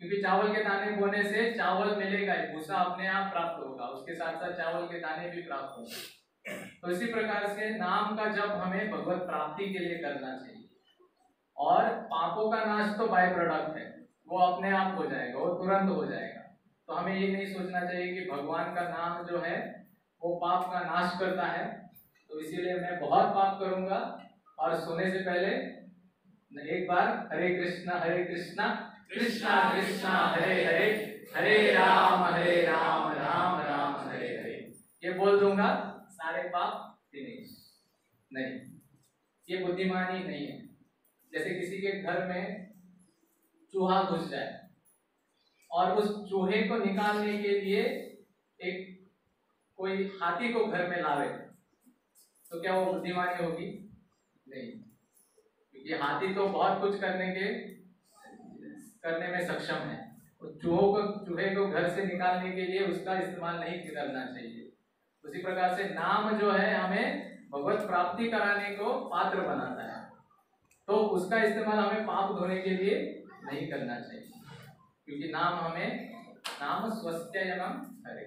क्योंकि चावल के दाने बोने से चावल मिलेगा, भूसा अपने आप प्राप्त होगा, उसके साथ साथ चावल के दाने भी प्राप्त होंगे। तो इसी प्रकार से नाम का जप हमें भगवत प्राप्ति के लिए करना चाहिए। और पापों का नाश तो बाय प्रोडक्ट है, वो अपने आप हो जाएगा, वो तुरंत हो जाएगा। तो हमें ये नहीं सोचना चाहिए कि भगवान का नाम जो है वो पाप का नाश करता है, तो इसीलिए मैं बहुत पाप करूंगा, और सोने से पहले एक बार हरे कृष्णा कृष्णा कृष्णा हरे हरे, हरे राम राम राम हरे हरे, ये बोल दूंगा, सारे पाप फिनिश। नहीं, ये बुद्धिमानी नहीं है। जैसे किसी के घर में चूहा घुस जाए और उस चूहे को निकालने के लिए एक कोई हाथी को घर में लावे, तो क्या वो बुद्धिमानी होगी, नहीं। क्योंकि हाथी तो बहुत कुछ करने में सक्षम है, चूहे को घर से निकालने के लिए उसका इस्तेमाल नहीं करना चाहिए। उसी प्रकार से नाम जो है हमें भगवत प्राप्ति कराने को पात्र बनाता है, तो उसका इस्तेमाल हमें पाप धोने के लिए नहीं करना चाहिए, क्योंकि नाम स्वस्त्ययनम हरे।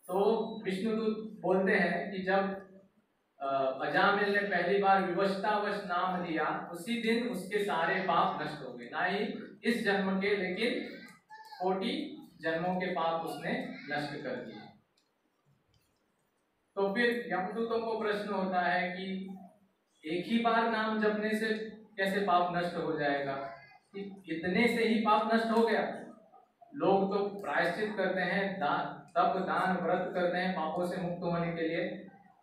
तो विष्णुदूत बोलते हैं कि जब अजामिल ने पहली बार विवशतावश नाम लिया, उसी दिन उसके सारे पाप नष्ट हो गए, ना ही इस जन्म के लेकिन 40 जन्मों के पाप उसने नष्ट कर दिए। तो फिर यमदूतों को प्रश्न होता है कि एक ही बार नाम जपने से कैसे पाप नष्ट हो जाएगा, कि इतने से ही पाप नष्ट हो गया। लोग तो प्रायश्चित करते हैं, तप दान व्रत करते हैं पापों से मुक्त होने के लिए।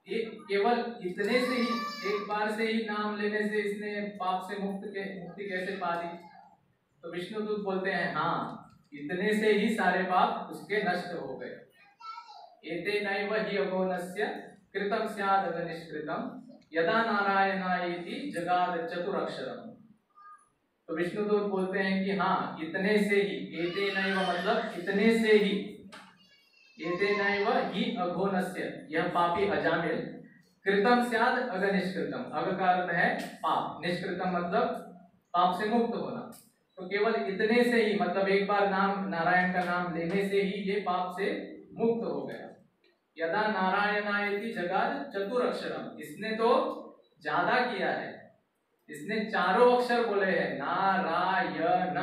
एक केवल इतने से ही, एक बार से ही नाम लेने से इसने पाप से मुक्ति कैसे पा ली? तो विष्णुदूत बोलते हैं हाँ, इतने से ही सारे पाप उसके नष्ट हो गए। एतेनैव हि अघोनस्य कृतं स्याद् निष्कृतं यदा नारायणायेति जगाद चतुरक्षरम्। तो विष्णुदूत बोलते हैं कि हाँ, इतने से ही, एतेनैव मतलब इतने से ही, एतेनैव हि अघोनस्य, यह पापी अजामिल, कृतं स्याद् अग निष्कृतं, अग का अर्थ है पाप, निष्कृतं मतलब पाप से मुक्त होना। तो केवल इतने से ही मतलब एक बार नाम नारायण का नाम लेने से ही ये पाप से मुक्त हो गया। यदा नारायणायेति जगाद चतुरक्षरम, इसने तो ज्यादा किया है, इसने चारों अक्षर बोले हैं नारायण।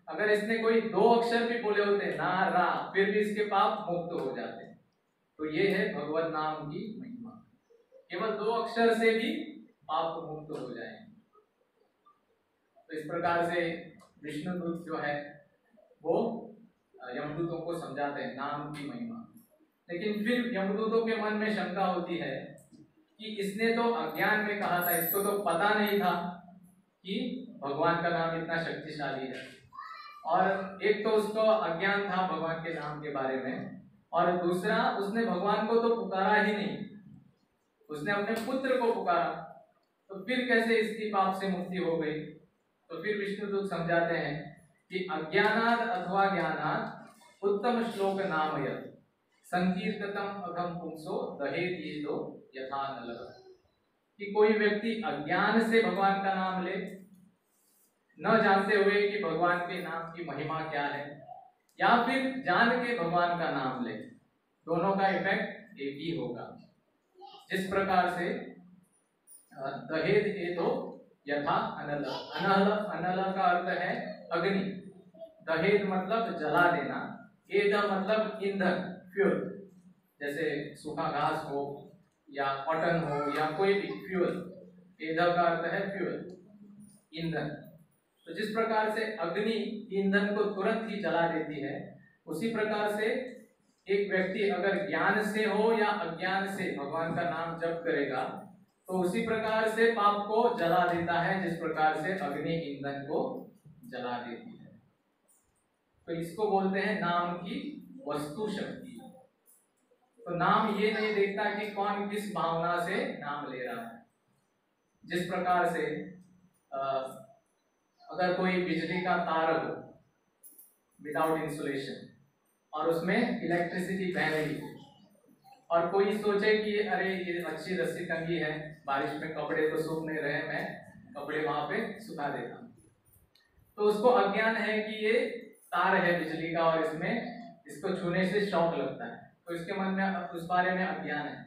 अगर इसने कोई दो अक्षर भी बोले होते ना रा, फिर भी इसके पाप मुक्त हो जाते। तो ये है भगवत नाम की महिमा, केवल दो अक्षर से भी पाप मुक्त हो जाएंगे। तो इस प्रकार से विष्णुदूत जो है वो यमदूतों को समझाते हैं नाम की महिमा। लेकिन फिर यमदूतों के मन में शंका होती है कि इसने तो अज्ञान में कहा था, इसको तो पता नहीं था कि भगवान का नाम इतना शक्तिशाली है, और एक तो उसको अज्ञान था भगवान के नाम के बारे में, और दूसरा उसने भगवान को तो पुकारा ही नहीं, उसने अपने पुत्र को पुकारा, तो फिर कैसे इसकी पाप से मुक्ति हो गई? तो फिर विष्णुदूत समझाते हैं कि अज्ञानाद अथवा ज्ञानाद उत्तम श्लोक नामय संकीर्ततम अघम पुंसो दहेत ये तो यथा नल। कि कोई व्यक्ति अज्ञान से भगवान का नाम ले, न जानते हुए कि भगवान के नाम की महिमा क्या है, या फिर जान के भगवान का नाम ले, दोनों का इफेक्ट एक ही होगा। जिस प्रकार से दहेत ये तो यथा अनल, अनल अनल का अर्थ है अग्नि, दहेत मतलब जला देना, एद मतलब ईंधन फ्यूल, जैसे सूखा घास हो या कॉटन हो या कोई भी फ्यूल, एद का अर्थ है फ्यूल, ईंधन। तो जिस प्रकार से अग्नि ईंधन को तुरंत ही जला देती है, उसी प्रकार से एक व्यक्ति अगर ज्ञान से हो या अज्ञान से भगवान का नाम जप करेगा तो उसी प्रकार से पाप को जला देता है, जिस प्रकार से अग्नि ईंधन को जला देती है। तो इसको बोलते हैं नाम की वस्तु शक्ति। तो नाम ये नहीं देखता कि कौन किस भावना से नाम ले रहा है। जिस प्रकार से अगर कोई बिजली का तार हो विदाउट इंसुलेशन और उसमें इलेक्ट्रिसिटी बह रही है, और कोई सोचे कि अरे ये अच्छी रस्सी टंगी है, बारिश में कपड़े तो सूख नहीं रहे, मैं कपड़े वहां पे सुखा देता हूँ, तो उसको अज्ञान है कि ये तार है बिजली का और इसमें इसको छूने से शॉक लगता है, तो इसके मन में उस बारे में अज्ञान है।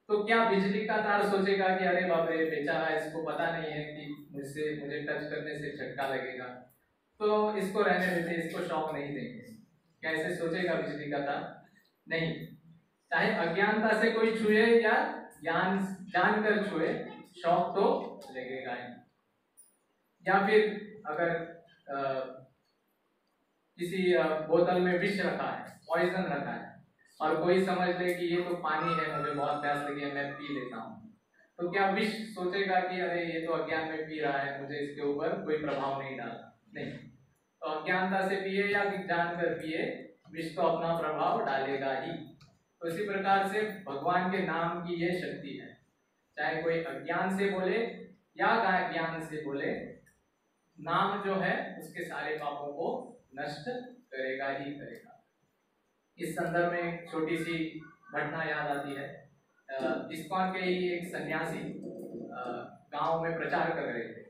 तो क्या बिजली का तार सोचेगा कि अरे बाप रे बेचारा, इसको पता नहीं है कि मुझे टच करने से झटका लगेगा, तो इसको रहने देते, इसको शॉक नहीं देंगे? क्या ऐसे सोचेगा बिजली का तार? नहीं, चाहे अज्ञानता से कोई छुए या ज्ञान जानकर छुए, शॉक तो लगेगा ही। या फिर अगर किसी बोतल में विष रखा है, पॉइजन रखा है, और कोई समझ ले कि ये तो पानी है, मुझे बहुत प्यास लगी है, मैं पी लेता हूँ, तो क्या विष सोचेगा कि अरे ये तो अज्ञान में पी रहा है, मुझे इसके ऊपर कोई प्रभाव नहीं डाला? नहीं। तो अज्ञानता से पिए या जानकर पिए, विष तो अपना प्रभाव डालेगा ही। तो इसी प्रकार से भगवान के नाम की ये शक्ति है, चाहे कोई अज्ञान से बोले या ज्ञान से बोले, नाम जो है उसके सारे पापों को नष्ट करेगा ही करेगा। इस संदर्भ में एक छोटी सी घटना याद आती है। इस्कॉन के ही एक सन्यासी गांव में प्रचार कर रहे थे।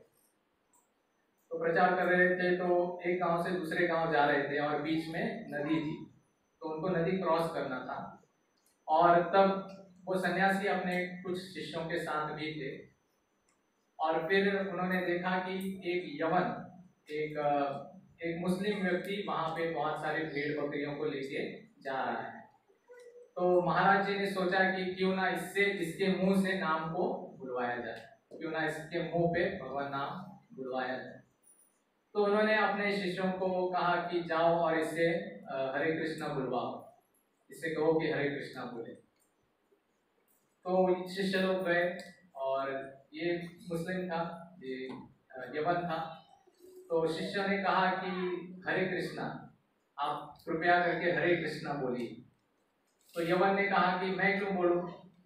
तो प्रचार कर रहे थे तो एक गांव से दूसरे गांव जा रहे थे और बीच में नदी थी, तो उनको नदी क्रॉस करना था। और तब वो सन्यासी अपने कुछ शिष्यों के साथ भी थे, और फिर उन्होंने देखा कि एक यवन, एक मुस्लिम व्यक्ति वहां पे बहुत सारे भेड़ बकरियों को लेके जा रहा है। तो महाराज जी ने सोचा कि क्यों ना इसके मुंह से नाम को बुलवाया जाए, क्यों ना इसके मुंह पे भगवान नाम बुलवाया जाए। तो उन्होंने अपने शिष्यों को कहा कि जाओ और इससे हरे कृष्णा बुलवाओ, इससे कहो कि हरे कृष्णा बोले। तो शिष्य लोग गए और ये मुस्लिम था, ये यवन था। तो शिष्य ने कहा कि हरे कृष्णा, आप कृपया करके हरे कृष्णा बोलिए। तो यवन ने कहा कि मैं क्यों बोलूं,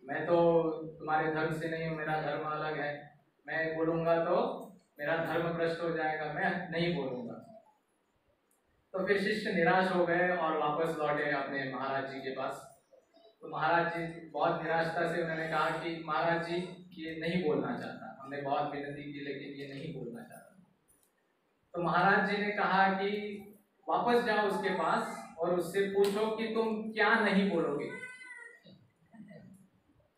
मैं तो तुम्हारे धर्म से नहीं हूं, मेरा धर्म अलग है, मैं बोलूंगा तो मेरा धर्म भ्रष्ट हो जाएगा, मैं नहीं बोलूंगा। तो फिर शिष्य निराश हो गए और वापस लौटे अपने महाराज जी के पास। तो महाराज जी बहुत निराशता से उन्होंने कहा कि महाराज जी ये नहीं बोलना चाहता, हमने बहुत विनती की लेकिन ये नहीं बोलना चाहता। तो महाराज जी ने कहा कि वापस जाओ उसके पास और उससे पूछो कि तुम क्या नहीं बोलोगे।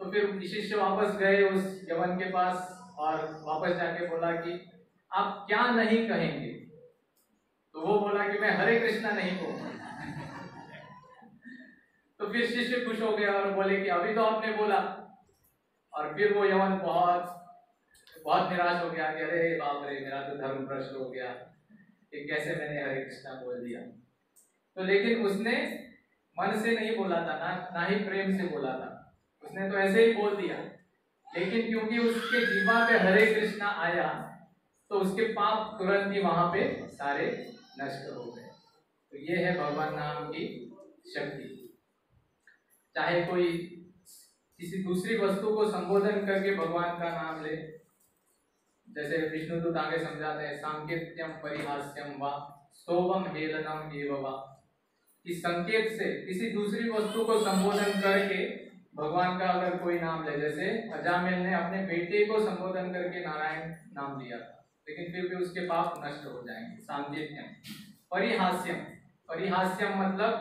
तो फिर शिष्य वापस गए उस यवन के पास और वापस जाके बोला कि आप क्या नहीं कहेंगे। तो वो बोला कि मैं हरे कृष्णा नहीं बोलूंगा। तो फिर शिष्य खुश हो गया और बोले कि अभी तो आपने बोला। और फिर वो यवन बहुत निराश हो गया कि अरे बाप रे, मेरा तो धर्म भ्रष्ट हो गया कि कैसे मैंने हरे कृष्णा बोल दिया। तो लेकिन उसने मन से नहीं बोला था, ना ही प्रेम से बोला था, उसने तो ऐसे ही बोल दिया। लेकिन क्योंकि उसके जीवा पे हरे कृष्णा आया तो उसके पाप तुरंत ही वहां पे सारे नष्ट हो गए। तो ये है भगवान नाम की शक्ति। चाहे कोई किसी दूसरी वस्तु को संबोधन करके भगवान का नाम ले, जैसे विष्णुदूत आगे समझाते हैं, सांकेत्यम परिहास्यम वा स्तोभम हेलनम एव वा, इस संकेत से किसी दूसरी वस्तु को संबोधन करके भगवान का अगर कोई नाम ले, जैसे अजामिल ने अपने बेटे को संबोधन करके नारायण नाम दिया था लेकिन फिर भी उसके पाप नष्ट हो जाएंगे। सांकेत्यम परिहास्यम, परिहास्यम मतलब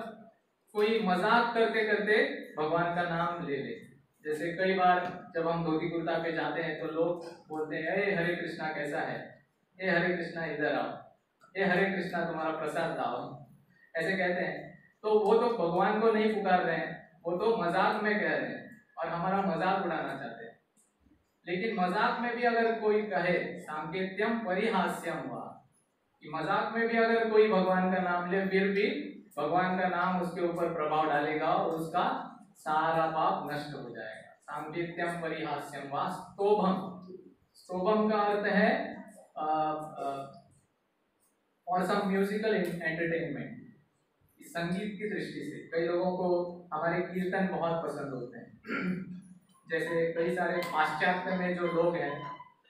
कोई मजाक करते करते भगवान का नाम ले ले। जैसे कई बार जब हम धोती कुर्ता पे जाते हैं तो लोग बोलते हैं ए हरे कृष्णा कैसा है, ए हरे कृष्णा इधर आओ, ए हरे कृष्णा तुम्हारा प्रसाद लाओ, ऐसे कहते हैं। तो वो तो भगवान को नहीं पुकार रहे हैं, वो तो मजाक में कह रहे हैं और हमारा मजाक उड़ाना चाहते हैं। लेकिन मजाक में भी अगर कोई कहे सांकेत्यम परिहास्यम हुआ, कि मजाक में भी अगर कोई भगवान का नाम ले फिर भी भगवान का नाम उसके ऊपर प्रभाव डालेगा और उसका सारा पाप नष्ट हो जाएगा। सांकेत्यम परिहास्यम वा स्तोभम, स्तोभम का अर्थ है और सम म्यूजिकल एंटरटेनमेंट, संगीत की दृष्टि से। कई लोगों को हमारे कीर्तन बहुत पसंद होते हैं। जैसे कई सारे पाश्चात्य में जो लोग हैं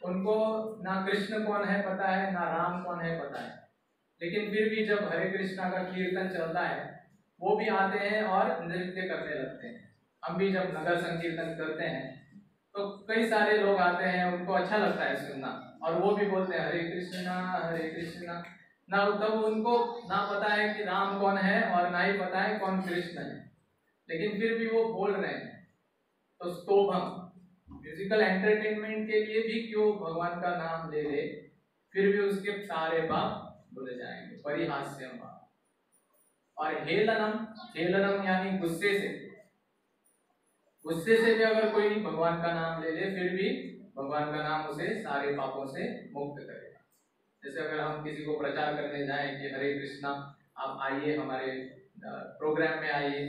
उनको ना कृष्ण कौन है पता है, ना राम कौन है पता है, लेकिन फिर भी जब हरे कृष्णा का कीर्तन चलता है वो भी आते हैं और नृत्य करने लगते हैं। हम भी जब नगर संकीर्तन करते हैं तो कई सारे लोग आते हैं, उनको अच्छा लगता है सुनना और वो भी बोलते हैं हरे कृष्णा ना, तब उनको ना पता है कि राम कौन है और ना ही पता है कौन कृष्ण है, लेकिन फिर भी वो बोल रहे हैं। तो स्तोभम म्यूजिकल एंटरटेनमेंट के लिए भी क्यों भगवान का नाम ले ले, फिर भी उसके सारे पाप भूल जाएंगे। परिहास्यम और हेलनम, हेलनम यानी गुस्से से, गुस्से से भी अगर कोई भगवान का नाम ले ले फिर भी भगवान का नाम उसे सारे पापों से मुक्त करेगा। जैसे अगर हम किसी को प्रचार करने जाएं कि हरे कृष्णा आप आइए हमारे प्रोग्राम में आइए,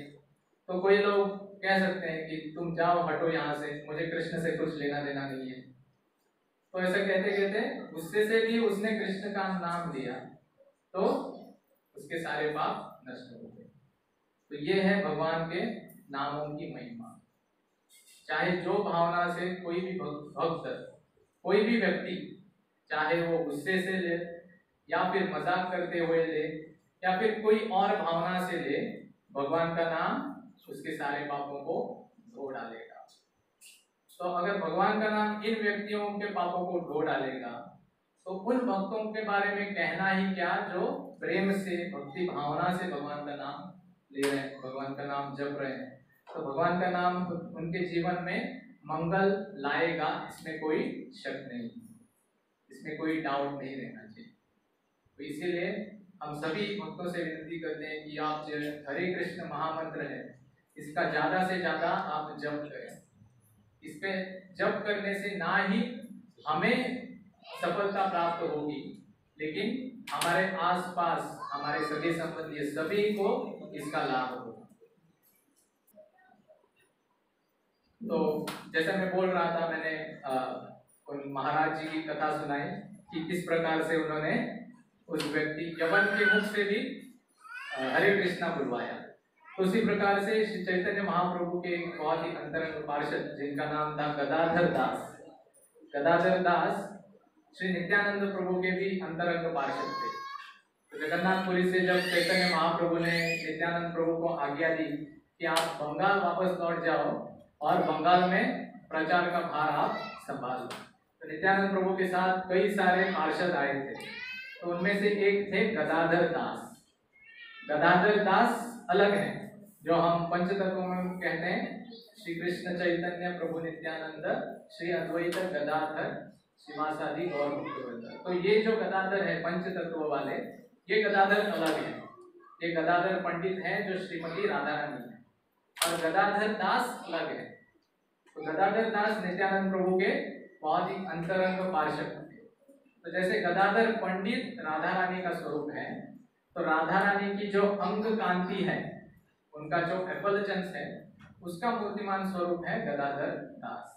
तो कोई लोग कह सकते हैं कि तुम जाओ हटो यहाँ से, मुझे कृष्ण से कुछ लेना देना नहीं है। तो ऐसा कहते कहते गुस्से से भी उसने कृष्ण का नाम लिया तो उसके सारे पाप नष्ट हो गए। तो ये है भगवान के नामों की महिमा। चाहे जो भावना से कोई भी भक्त, कोई भी व्यक्ति, चाहे वो गुस्से से ले या फिर मजाक करते हुए ले या फिर कोई और भावना से ले, भगवान का नाम उसके सारे पापों को धो डालेगा। तो अगर भगवान का नाम इन व्यक्तियों के पापों को धो डालेगा तो उन भक्तों के बारे में कहना ही क्या जो प्रेम से भक्ति भावना से भगवान का नाम ले रहे हैं, भगवान का नाम जप रहे हैं। तो भगवान का नाम उनके जीवन में मंगल लाएगा, इसमें कोई शक नहीं, इसमें कोई डाउट नहीं रहना चाहिए। तो इसीलिए हम सभी भक्तों से विनती करते हैं कि आप जो हरे कृष्ण महामंत्र है इसका ज्यादा से ज्यादा आप जप करें। इस पे जप करने से ना ही हमें सफलता प्राप्त होगी, लेकिन हमारे आसपास हमारे सगे संबंधी सभी को इसका लाभ होगा। तो जैसे मैं बोल रहा था, मैंने उन महाराज जी की कथा सुनाई कि किस प्रकार से उन्होंने उस व्यक्ति यवन के मुख से भी हरे कृष्णा बुलवाया। तो उसी प्रकार से श्री चैतन्य महाप्रभु के एक बहुत ही अंतरंग पार्षद जिनका नाम था गदाधर दास, गदाधर दास श्री नित्यानंद प्रभु के भी अंतरंग पार्षद थे। तो जगन्नाथपुरी से जब चैतन्य महाप्रभु ने नित्यानंद प्रभु को आज्ञा दी कि आप बंगाल वापस लौट जाओ और बंगाल में प्रचार का भार आप संभालो, तो नित्यानंद प्रभु के साथ कई सारे पार्षद आए थे। तो उनमें से एक थे गदाधर दास। गदाधर दास अलग है, जो हम पंचतत्वों में कहते हैं श्री कृष्ण चैतन्य प्रभु नित्यानंद श्री अद्वैत गदाधर शिवासादि गौर भक्तवृंद। तो ये जो गदाधर है पंचतत्व वाले, ये गदाधर अलग है। ये गदाधर पंडित हैं जो श्रीमती राधा रानी है, और गदाधर दास अलग है। तो गदाधर दास नित्यानंद प्रभु के बहुत ही अंतरंग पार्षद थे। तो जैसे गदाधर पंडित राधा रानी का स्वरूप है, तो राधा रानी की जो अंग कांति है, उनका जो एफलजेंस है, उसका मूर्तिमान स्वरूप है गदाधर दास।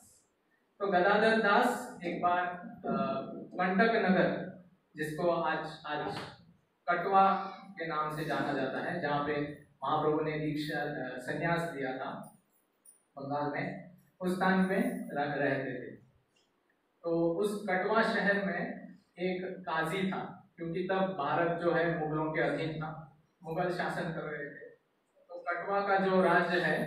तो गदाधर दास एक बार कंटक नगर, जिसको आज कटवा के नाम से जाना जाता है, जहाँ पे महाप्रभु ने दीक्षा संन्यास लिया था बंगाल में, उस स्थान में रहते थे। तो उस कटवा शहर में एक काजी था, क्योंकि तब भारत जो है मुगलों के अधीन था, मुगल शासन कर रहे थे। तो कटवा का जो राज्य है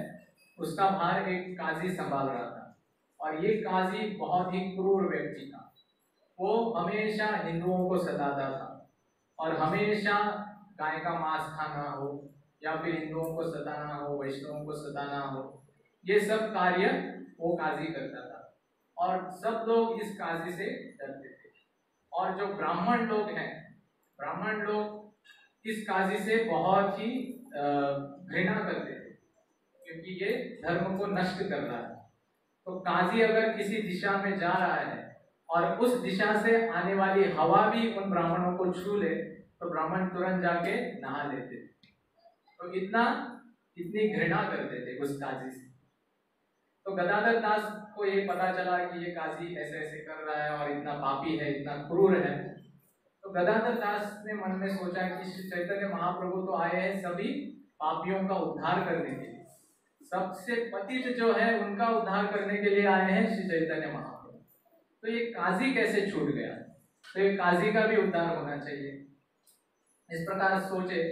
उसका भार एक काजी संभाल रहा था, और ये काजी बहुत ही क्रूर व्यक्ति था। वो हमेशा हिंदुओं को सताता था, और हमेशा गाय का मांस खाना हो या फिर हिंदुओं को सताना हो, वैष्णवों को सताना हो, ये सब कार्य वो काजी करता था, और सब लोग इस काजी से डरते थे। और जो ब्राह्मण लोग हैं, ब्राह्मण लोग इस काजी से बहुत ही घृणा करते थे, क्योंकि ये धर्म को नष्ट कर रहा है। तो काजी अगर किसी दिशा में जा रहा है और उस दिशा से आने वाली हवा भी उन ब्राह्मणों को छू ले, तो ब्राह्मण तुरंत जाके नहा लेते थे। तो इतनी घृणा करते थे उस काजी से। तो गदाधर दास को ये पता चला कि ये काजी ऐसे ऐसे कर रहा है और इतना पापी है, इतना क्रूर है। तो गदाधर दास ने मन में सोचा कि श्री चैतन्य महाप्रभु तो आए हैं सभी पापियों का उद्धार करने के लिए, सबसे पतित जो है उनका उद्धार करने के लिए आए हैं श्री चैतन्य महाप्रभु। तो ये काजी कैसे छूट गया? तो ये काजी का भी उद्धार होना चाहिए, इस प्रकार सोचे।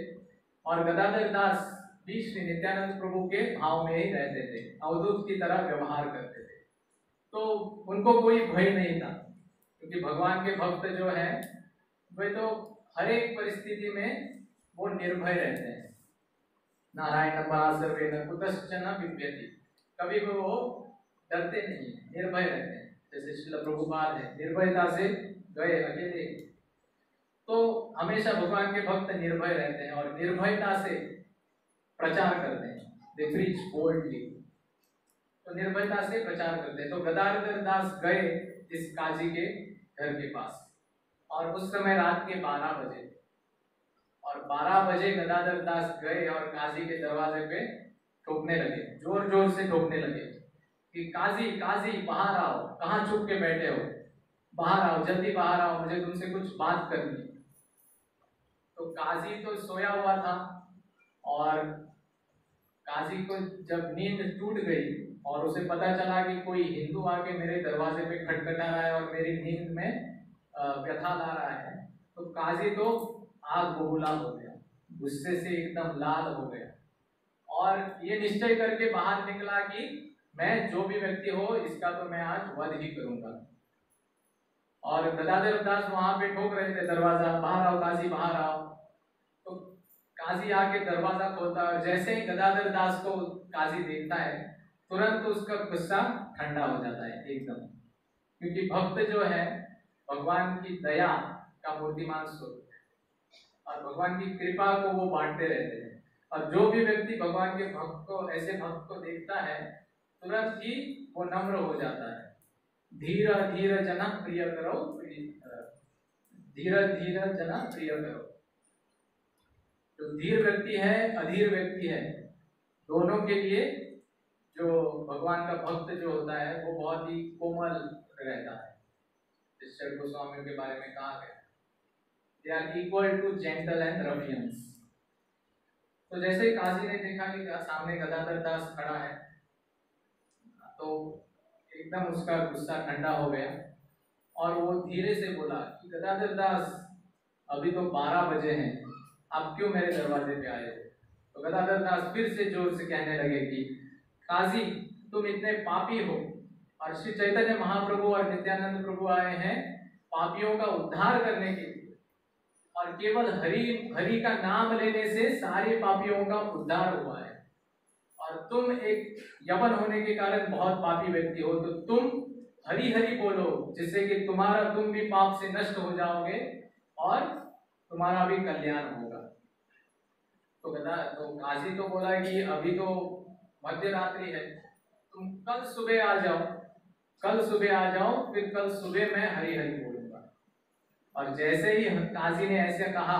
और गदाधर दास भी श्री नित्यानंद प्रभु के भाव में ही रहते थे, अवधूत की तरह व्यवहार करते थे। तो उनको कोई भय नहीं था, क्योंकि भगवान के भक्त जो है वे तो हर एक परिस्थिति में वो निर्भय रहते हैं। नारायण सर्वेन कुतश्चन बिभ्यति, कभी भी वो डरते नहीं, निर्भय रहते हैं। जैसे श्रील प्रभुपाद है, निर्भयता से गए अकेले। तो हमेशा भगवान के भक्त निर्भय रहते हैं और निर्भयता से प्रचार करते हैं, दे प्रीच बोल्डली। तो निर्भयता से प्रचार करते हैं। तो गदाधर दास गए इस काजी के घर के पास, और उस समय रात के 12 बजे, और 12 बजे गदाधर दास गए और काजी के दरवाजे पे ठोकने लगे, जोर जोर से ठोकने लगे कि काजी काजी बाहर आओ, कहाँ छुप के बैठे हो, बाहर आओ, जल्दी बाहर आओ, मुझे तुमसे कुछ बात करनी। तो काजी तो सोया हुआ था, और काजी को जब नींद टूट गई और उसे पता चला कि कोई हिंदू आके मेरे दरवाजे पे खटखटा रहा है और मेरी नींद में व्यथा ला रहा है, तो काजी तो आग बबूला हो गया, गुस्से से एकदम लाल हो गया, और ये निश्चय करके बाहर निकला कि मैं जो भी व्यक्ति हो इसका तो मैं आज वध ही करूंगा। और गदाधर दास वहां पे ठोक रहे थे दरवाजा, बाहर आओ काजी बाहर आओ। तो काजी आके दरवाजा खोलता है, और जैसे ही गदाधर दास को काजी देखता है, तुरंत उसका गुस्सा ठंडा हो जाता है एकदम, क्योंकि भक्त जो है भगवान की दया का मूर्तिमान स्वरूप है, और भगवान की कृपा को वो बांटते रहते हैं। और जो भी व्यक्ति भगवान के भक्त को, ऐसे भक्त को देखता है, तुरंत ही वो नम्र हो जाता है। धीर धीर जन प्रिय करो, धीरज धीरज जना प्रिय करो। जो धीर व्यक्ति है, अधीर व्यक्ति है, दोनों के लिए जो भगवान का भक्त जो होता है वो बहुत ही कोमल रहता है। ईश्वर गोस्वामी के बारे में कहा गया, they are equal to gentle and ruffians. तो जैसे काजी ने देखा कि सामने गदाधर दास खड़ा है, तो एकदम उसका गुस्सा ठंडा हो गया और वो धीरे से बोला कि गदाधर दास, अभी तो 12 बजे हैं, आप क्यों मेरे दरवाजे पे आए हो? तो गदाधर दास फिर से जोर से कहने लगे कि काजी, तुम इतने पापी हो और श्री चैतन्य महाप्रभु और नित्यानंद प्रभु आए हैं पापियों का उद्धार करने के लिए, और केवल हरि का नाम लेने से सारे पापियों का उद्धार हुआ है, और तुम एक यवन होने के कारण बहुत पापी व्यक्ति हो, तो तुम हरि हरि बोलो, जिससे कि तुम भी पाप से नष्ट हो जाओगे और तुम्हारा भी कल्याण होगा। तो काजी तो बोला कि अभी तो मध्य रात्रि है, तुम कल सुबह आ जाओ, फिर कल सुबह मैं हरि हरि बोलूंगा। और जैसे ही काजी ने ऐसे कहा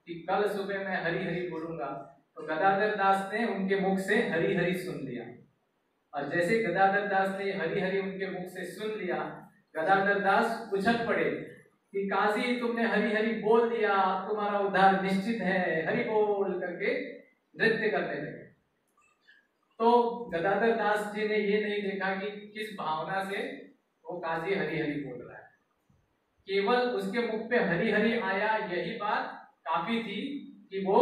कि कल सुबह मैं हरि हरि बोलूंगा, तो गदाधर दास ने उनके मुख से हरि हरि सुन लिया। और जैसे गदाधर दास ने हरि हरि उनके मुख से सुन लिया, गदाधर दास उछल पड़े कि काजी, तुमने हरि हरि बोल दिया, तुम्हारा उद्धार निश्चित है, हरि बोल करके नृत्य करने लगे। तो गदाधर दास जी ने ये नहीं देखा कि किस भावना से वो काजी हरि हरि बोल रहा है, केवल उसके मुख पे हरि हरि आया, यही बात काफी थी कि वो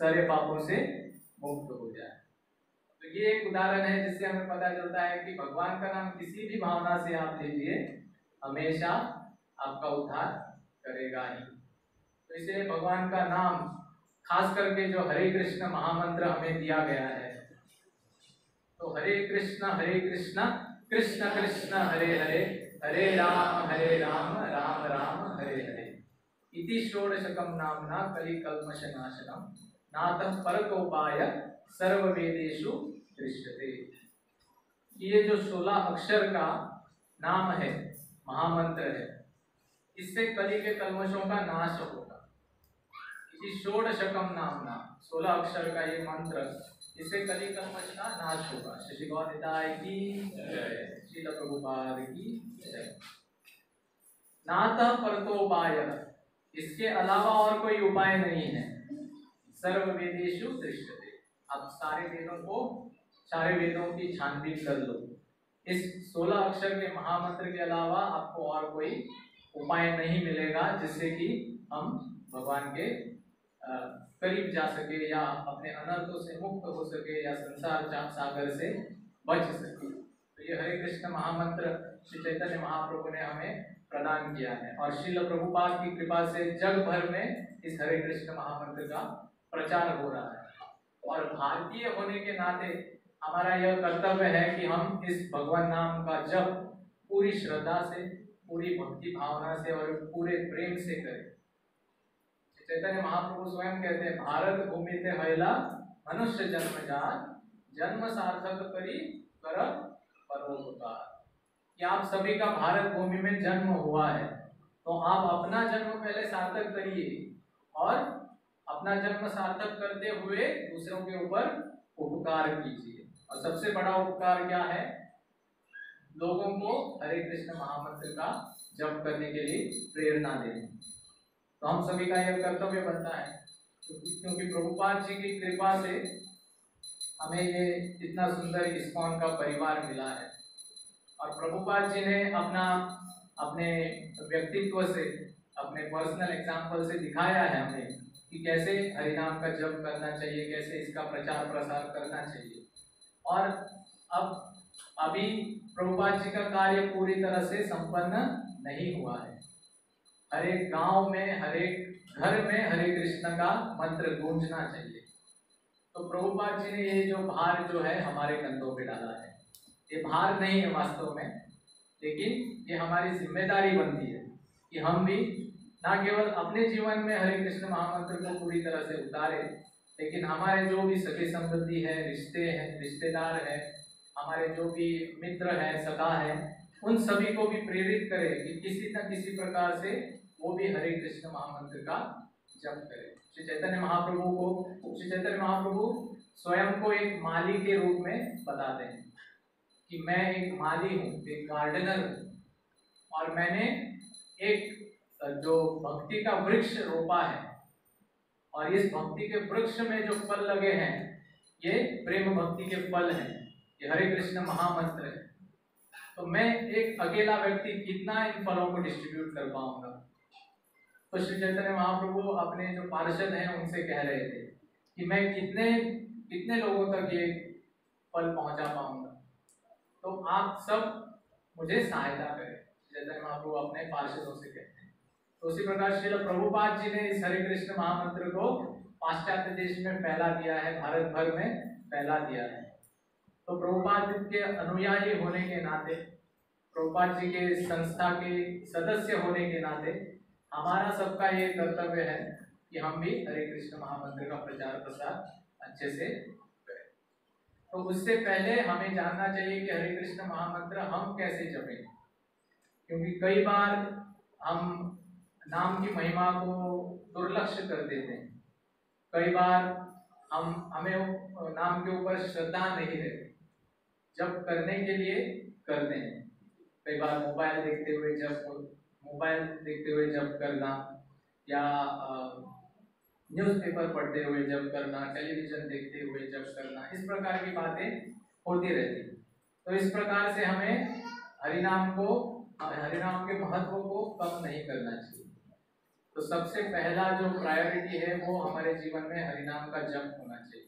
सारे पापों से मुक्त हो जाए। तो ये एक उदाहरण है जिससे हमें पता चलता है कि भगवान का नाम किसी भी भावना से आप लीजिए, हमेशा आपका उद्धार करेगा ही। तो इसलिए भगवान का नाम, खास करके जो हरे कृष्ण महामंत्र हमें दिया गया है, तो हरे कृष्ण कृष्ण कृष्ण हरे हरे, हरे राम राम राम हरे हरे, इति षोडशकं नामना कलिकल्मषनाशनम नातः परतोपाय सर्ववेदेषु दृश्यते। ये जो 16 अक्षर का नाम है, महामंत्र है, इससे कलि के कल्मषों का नाश होगा। इसी षोडशकम नामना, 16 अक्षर का ये मंत्र, इससे कलि कल्मष का नाश होगा। श्री गौरनिताय की जय, श्रील प्रभुपाद की जय। नातः परतोपाय, इसके अलावा और कोई उपाय नहीं है। सर्व वेदेषु दृश्यते, आप सारे वेदों की छानबीन कर लो। इस 16 अक्षर के महामंत्र के अलावा आपको और कोई उपाय नहीं मिलेगा जिससे कि हम भगवान के करीब जा सके, या अपने अनर्थों से मुक्त हो सके, या संसार सागर से बच सके। तो ये हरे कृष्ण महामंत्र श्री चैतन्य महाप्रभु ने हमें प्रदान किया है, और श्रील प्रभुपाद की कृपा से जग भर में इस हरे कृष्ण महामंत्र का प्रचार हो रहा है। और भारतीय होने के नाते हमारा यह कर्तव्य है कि हम इस भगवान नाम का जप पूरी श्रद्धा से, पूरी भक्ति भावना से और पूरे प्रेम से करें। चैतन्य महाप्रभु स्वयं कहते हैं, भारत भूमि ते हैला मनुष्य जन्म जात, जन्म सार्थक करी कर परोपकार। कि आप सभी का भारत भूमि में जन्म हुआ है, तो आप अपना जन्म पहले सार्थक करिए, और अपना जन्म सार्थक करते हुए दूसरों के ऊपर उपकार कीजिए। और सबसे बड़ा उपकार क्या है? लोगों को हरे कृष्ण महामंत्र का जप करने के लिए प्रेरणा देना। तो हम सभी का यह कर्तव्य बनता है, क्योंकि प्रभुपाद जी की कृपा से हमें ये इतना सुंदर इस्कॉन का परिवार मिला है। और प्रभुपाद जी ने अपने व्यक्तित्व से, अपने पर्सनल एग्जाम्पल से दिखाया है हमें कि कैसे हरिनाम का जप करना चाहिए, कैसे इसका प्रचार प्रसार करना चाहिए। और अभी प्रभुपाद जी का कार्य पूरी तरह से संपन्न नहीं हुआ है। हर एक गांव में, हर एक घर में हरे कृष्ण का मंत्र गूंजना चाहिए। तो प्रभुपाद जी ने ये जो भार जो है हमारे कंधों पे डाला है, ये भार नहीं है वास्तव में, लेकिन ये हमारी जिम्मेदारी बनती है कि हम भी ना केवल अपने जीवन में हरे कृष्ण महामंत्र को पूरी तरह से उतारे, लेकिन हमारे जो भी सगे संबंधी है, रिश्तेदार है, हमारे जो भी मित्र है, सखा है, उन सभी को भी प्रेरित करें कि किसी न किसी प्रकार से वो भी हरे कृष्ण महामंत्र का जप करे। श्री चैतन्य महाप्रभु स्वयं को एक माली के रूप में बताते हैं कि मैं एक माली हूँ, एक गार्डनर हूँ, और मैंने एक जो भक्ति का वृक्ष रोपा है, और इस भक्ति के वृक्ष में जो फल लगे हैं ये प्रेम भक्ति के फल हैं, ये हरे कृष्ण महामंत्र है। तो मैं एक अकेला व्यक्ति कितना इन फलों को डिस्ट्रीब्यूट कर पाऊंगा? तो श्री चैतन्य महाप्रभु अपने जो पार्षद हैं उनसे कह रहे थे कि मैं कितने लोगों तक ये फल पहुंचा पाऊंगा, तो आप सब मुझे सहायता करें। चैतन्य महाप्रभु अपने पार्षदों से कहते हैं। तो उसी प्रकार श्रील प्रभुपाद जी ने इस हरे कृष्ण महामंत्र को पाश्चात्य देश में फैला दिया है, भारत भर में फैला दिया है। तो प्रभुपाद के अनुयायी होने के नाते, प्रभुपाद जी के संस्था के सदस्य होने के नाते हमारा सबका ये कर्तव्य है कि हम भी हरे कृष्ण महामंत्र का प्रचार प्रसार अच्छे से करें। तो उससे पहले हमें जानना चाहिए कि हरे कृष्ण महामंत्र हम कैसे जपें, क्योंकि कई बार हम नाम की महिमा को दुर्लक्ष्य कर देते हैं। कई बार हमें नाम के ऊपर श्रद्धा नहीं रहती, जप करने के लिए करते हैं। कई बार मोबाइल देखते हुए जप करना, या न्यूज़पेपर पढ़ते हुए जप करना, टेलीविजन देखते हुए जप करना, इस प्रकार की बातें होती रहती। तो इस प्रकार से हमें हरिनाम के महत्व को कम नहीं करना चाहिए। तो सबसे पहला जो प्रायोरिटी है वो हमारे जीवन में हरिनाम का जप होना चाहिए।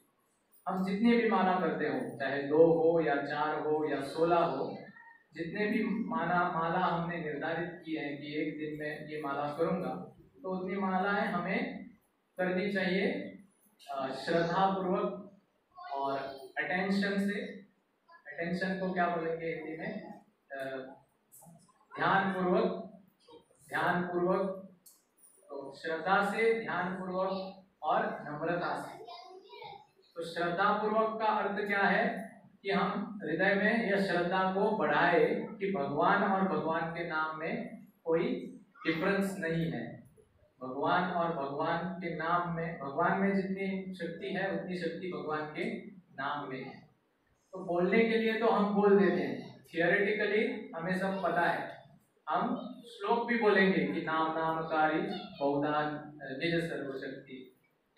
हम जितनी भी माला करते हो, चाहे 2 हो या 4 हो या 16 हो, जितने भी माला हमने निर्धारित की है कि एक दिन में ये माला करूंगा, तो उतनी मालाएं हमें करनी चाहिए श्रद्धा पूर्वक और अटेंशन से। अटेंशन को क्या बोलेंगे हिंदी में? ध्यान पूर्वक। तो श्रद्धा से, ध्यान पूर्वक और नम्रता से। तो श्रद्धा पूर्वक का अर्थ क्या है कि हम हृदय में यह श्रद्धा को बढ़ाए कि भगवान और भगवान के नाम में कोई डिफरेंस नहीं है। भगवान और भगवान के नाम में, भगवान में जितनी शक्ति है उतनी शक्ति भगवान के नाम में है। तो बोलने के लिए तो हम बोल देते हैं, थियोरेटिकली हमें सब पता है, हम श्लोक भी बोलेंगे कि नाम नामकारी बहुधा निज सर्वशक्ति,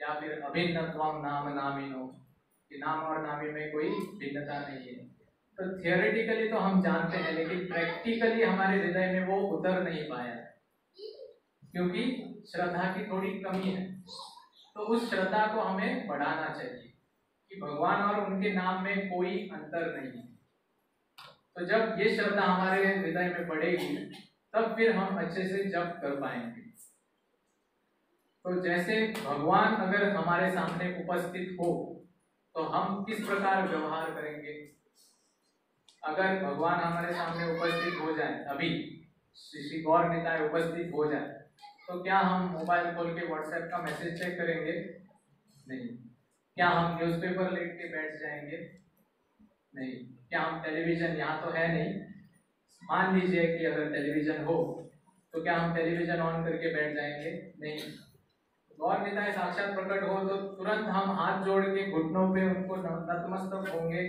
या फिर अभिन्नत्वम नाम नामिनो, कि नाम और नामी में कोई भिन्नता नहीं है। तो थियोरेटिकली तो हम जानते हैं, लेकिन प्रैक्टिकली हमारे हृदय में वो उतर नहीं पाया, क्योंकि श्रद्धा की थोड़ी कमी है। तो उस श्रद्धा को हमें बढ़ाना चाहिए कि भगवान और उनके नाम में कोई अंतर नहीं है। तो जब ये श्रद्धा हमारे हृदय में बढ़ेगी तब फिर हम अच्छे से जप कर पाएंगे। तो जैसे भगवान अगर हमारे सामने उपस्थित हो तो हम किस प्रकार व्यवहार करेंगे? अगर भगवान हमारे सामने उपस्थित हो जाए, अभी श्री गौर निताय उपस्थित हो जाए, तो क्या हम मोबाइल खोल के व्हाट्सएप का मैसेज चेक करेंगे? नहीं। क्या हम न्यूज़पेपर लेट के बैठ जाएंगे? नहीं। क्या हम टेलीविजन, यहाँ तो है नहीं, मान लीजिए कि अगर टेलीविजन हो तो क्या हम टेलीविजन ऑन करके बैठ जाएंगे? नहीं। गौर निताय साक्षात प्रकट हो तो तुरंत हम हाथ जोड़ के घुटनों पे उनको नतमस्तक होंगे,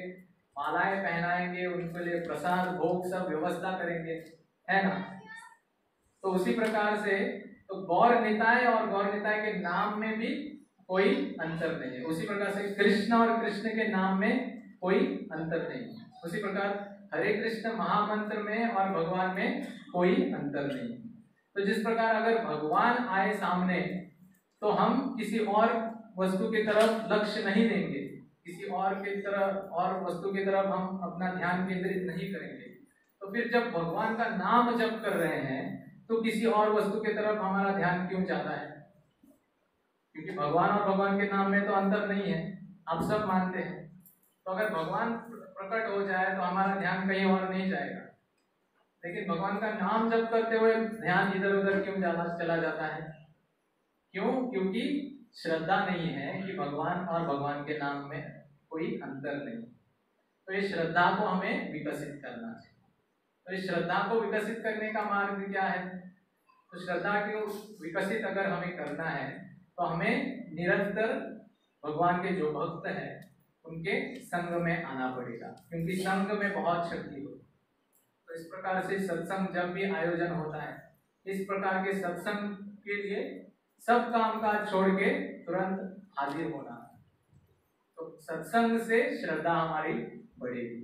मालाएं पहनाएंगे, उनके लिए प्रसाद भोग सब व्यवस्था करेंगे, है ना? तो उसी प्रकार से तो गौर निताय और गौर निताय के नाम में भी कोई अंतर नहीं है। उसी प्रकार से कृष्ण और कृष्ण के नाम में कोई अंतर नहीं है। उसी प्रकार हरे कृष्ण महामंत्र में और भगवान में कोई अंतर नहीं है। तो जिस प्रकार अगर भगवान आए सामने तो हम किसी और वस्तु की तरफ लक्ष्य नहीं देंगे, किसी और वस्तु की तरफ हम अपना ध्यान केंद्रित नहीं करेंगे। तो फिर जब भगवान का नाम जप कर रहे हैं तो किसी और वस्तु की तरफ हमारा ध्यान क्यों जाता है? क्योंकि भगवान और भगवान के नाम में तो अंतर नहीं है, आप सब मानते हैं। तो अगर भगवान प्रकट हो जाए तो हमारा ध्यान कहीं और नहीं जाएगा, लेकिन भगवान का नाम जप करते हुए ध्यान इधर उधर क्यों चला जाता है? क्यों? क्योंकि श्रद्धा नहीं है कि भगवान और भगवान के नाम में कोई अंतर नहीं। तो इस श्रद्धा को हमें विकसित करना चाहिए। तो इस श्रद्धा को विकसित करने का मार्ग क्या है? तो श्रद्धा को विकसित अगर हमें करना है तो हमें निरंतर भगवान के जो भक्त हैं उनके संग में आना पड़ेगा, क्योंकि संग में बहुत शक्ति होती है। तो इस प्रकार से सत्संग जब भी आयोजन होता है, इस प्रकार के सत्संग के लिए सब काम काज छोड़ के तुरंत हाजिर होना। तो सत्संग से श्रद्धा हमारी बढ़ेगी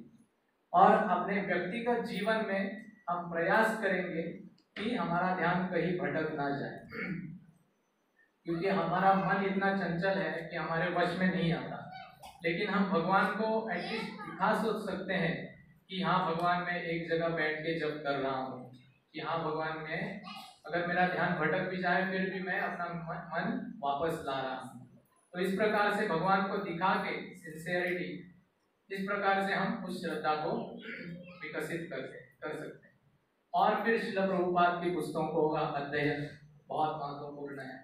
और अपने व्यक्तिगत जीवन में हम प्रयास करेंगे कि हमारा ध्यान कहीं भटक ना जाए, क्योंकि हमारा मन इतना चंचल है कि हमारे वश में नहीं आता। लेकिन हम भगवान को एटलीस्ट दिखा सोच सकते हैं कि हाँ भगवान मैं एक जगह बैठ के जब कर रहा हूँ, कि हाँ भगवान मैं अगर मेरा ध्यान भटक भी जाए फिर भी मैं अपना मन वापस ला रहा हूँ। तो इस प्रकार से भगवान को दिखा के सिंसियरिटी, इस प्रकार से हम उस श्रद्धा को विकसित कर सकते हैं। और फिर श्रील प्रभुपाद की पुस्तकों का अध्ययन बहुत महत्वपूर्ण है।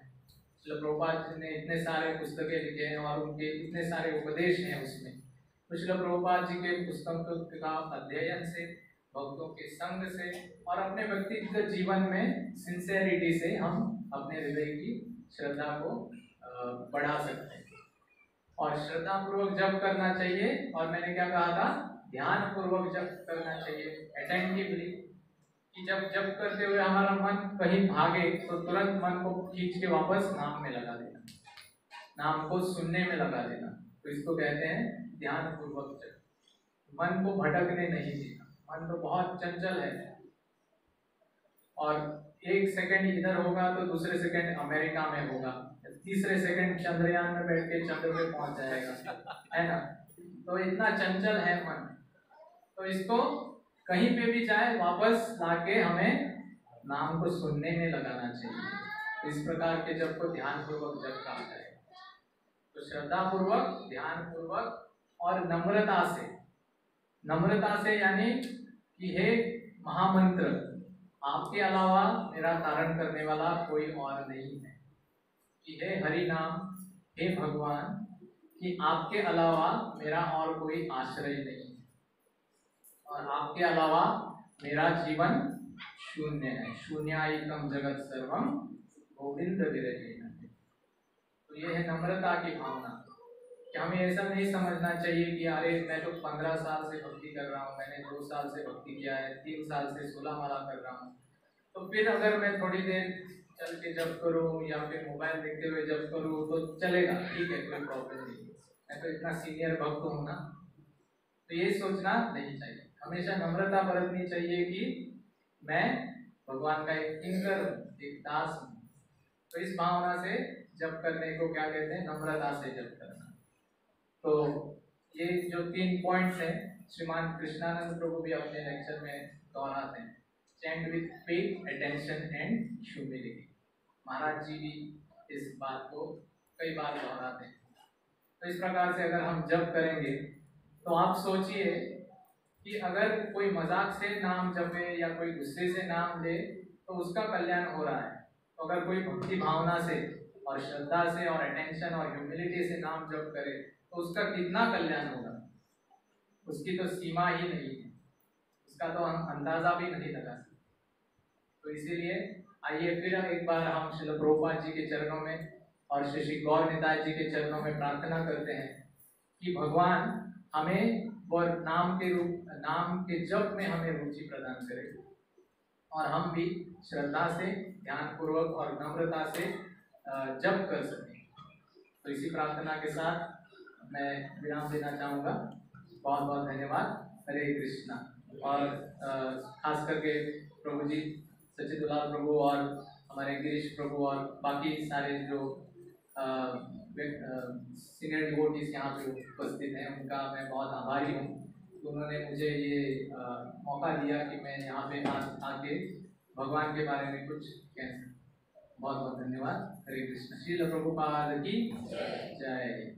श्रील प्रभुपाद ने इतने सारे पुस्तकें लिखे हैं और उनके इतने सारे उपदेश हैं उसमें। तो श्रील प्रभुपाद जी के पुस्तकों का अध्ययन से, भक्तों के संग से और अपने व्यक्तिगत जीवन में सिंसियरिटी से हम अपने हृदय की श्रद्धा को बढ़ा सकते हैं। और श्रद्धा पूर्वक जप करना चाहिए, और मैंने क्या कहा था, ध्यान पूर्वक जप करना चाहिए, अटेंटिवली, कि जब जप करते हुए हमारा मन कहीं भागे तो तुरंत मन को खींच के वापस नाम में लगा देना, नाम को सुनने में लगा देना। तो इसको कहते हैं ध्यान पूर्वक जप। मन को भटकने नहीं देना। मन तो बहुत चंचल है, और एक सेकंड इधर होगा तो दूसरे सेकंड अमेरिका में होगा, तीसरे सेकंड चंद्रयान में बैठ के चंद्र पे पहुंच जाएगा, है ना। तो इतना चंचल है मन। तो इसको कहीं पे भी जाए वापस लाके हमें नाम को सुनने में लगाना चाहिए। इस प्रकार के जप को ध्यान पूर्वक जप कहा जाएगा। तो श्रद्धा पूर्वक, ध्यान पूर्वक और नम्रता से, नम्रता से यानी कि हे महामंत्र, आपके अलावा मेरा तारण करने वाला कोई और नहीं है, कि हे हरि नाम, हे भगवान, कि आपके अलावा मेरा और कोई आश्रय नहीं है और आपके अलावा मेरा जीवन शून्य है। शून्यायिकम जगत सर्वम गोविंद विरजेन। तो ये है नम्रता की भावना, कि हमें ऐसा नहीं समझना चाहिए कि अरे मैं तो 15 साल से भक्ति कर रहा हूँ, मैंने 2 साल से भक्ति किया है, 3 साल से 16 माला कर रहा हूँ, तो फिर अगर मैं थोड़ी देर चल के जब करूँ या फिर मोबाइल देखते हुए जब करूँ तो चलेगा, ठीक है, कोई प्रॉब्लम नहीं, मैं तो इतना सीनियर भक्त हूँ ना। तो ये सोचना नहीं चाहिए। हमेशा नम्रता बरतनी चाहिए कि मैं भगवान का एक किंकर, एक दास हूँ। तो इस भावना से जप करने को क्या कहते हैं, नम्रता से जप करना। तो ये जो 3 पॉइंट्स हैं, श्रीमान कृष्णानंद प्रभु भी अपने लेक्चर में दोहराते हैं, chant with faith, attention and humility. Maharaj ji भी इस बात को कई बार दोहराते हैं। तो इस प्रकार से अगर हम जप करेंगे तो आप सोचिए कि अगर कोई मजाक से नाम जपे या कोई गुस्से से नाम ले तो उसका कल्याण हो रहा है। तो अगर कोई भक्ति भावना से और श्रद्धा से और अटेंशन और ह्यूमिलिटी से नाम जप करे तो उसका कितना कल्याण होगा, उसकी तो सीमा ही नहीं है, उसका तो हम अंदाजा भी नहीं लगा सकते। तो इसीलिए आइए फिर एक बार हम श्रील प्रभुपाद जी के चरणों में और श्री गौर निताई जी के चरणों में प्रार्थना करते हैं कि भगवान हमें वो नाम के जप में हमें रुचि प्रदान करे और हम भी श्रद्धा से, ध्यान पूर्वक और नम्रता से जप कर सकें। तो इसी प्रार्थना के साथ मैं विराम देना चाहूँगा। बहुत बहुत धन्यवाद। हरे कृष्णा। और खास करके प्रभु जी, सच्चिदानंद प्रभु और हमारे गिरीश प्रभु और बाकी सारे जो सीनियर डिवोटीज यहाँ पे उपस्थित हैं, उनका मैं बहुत आभारी हूँ। उन्होंने मुझे ये मौका दिया कि मैं यहाँ पे आके भगवान के बारे में कुछ कह सकूँ। बहुत बहुत धन्यवाद। हरे कृष्ण। श्रील प्रभुपाद की जय।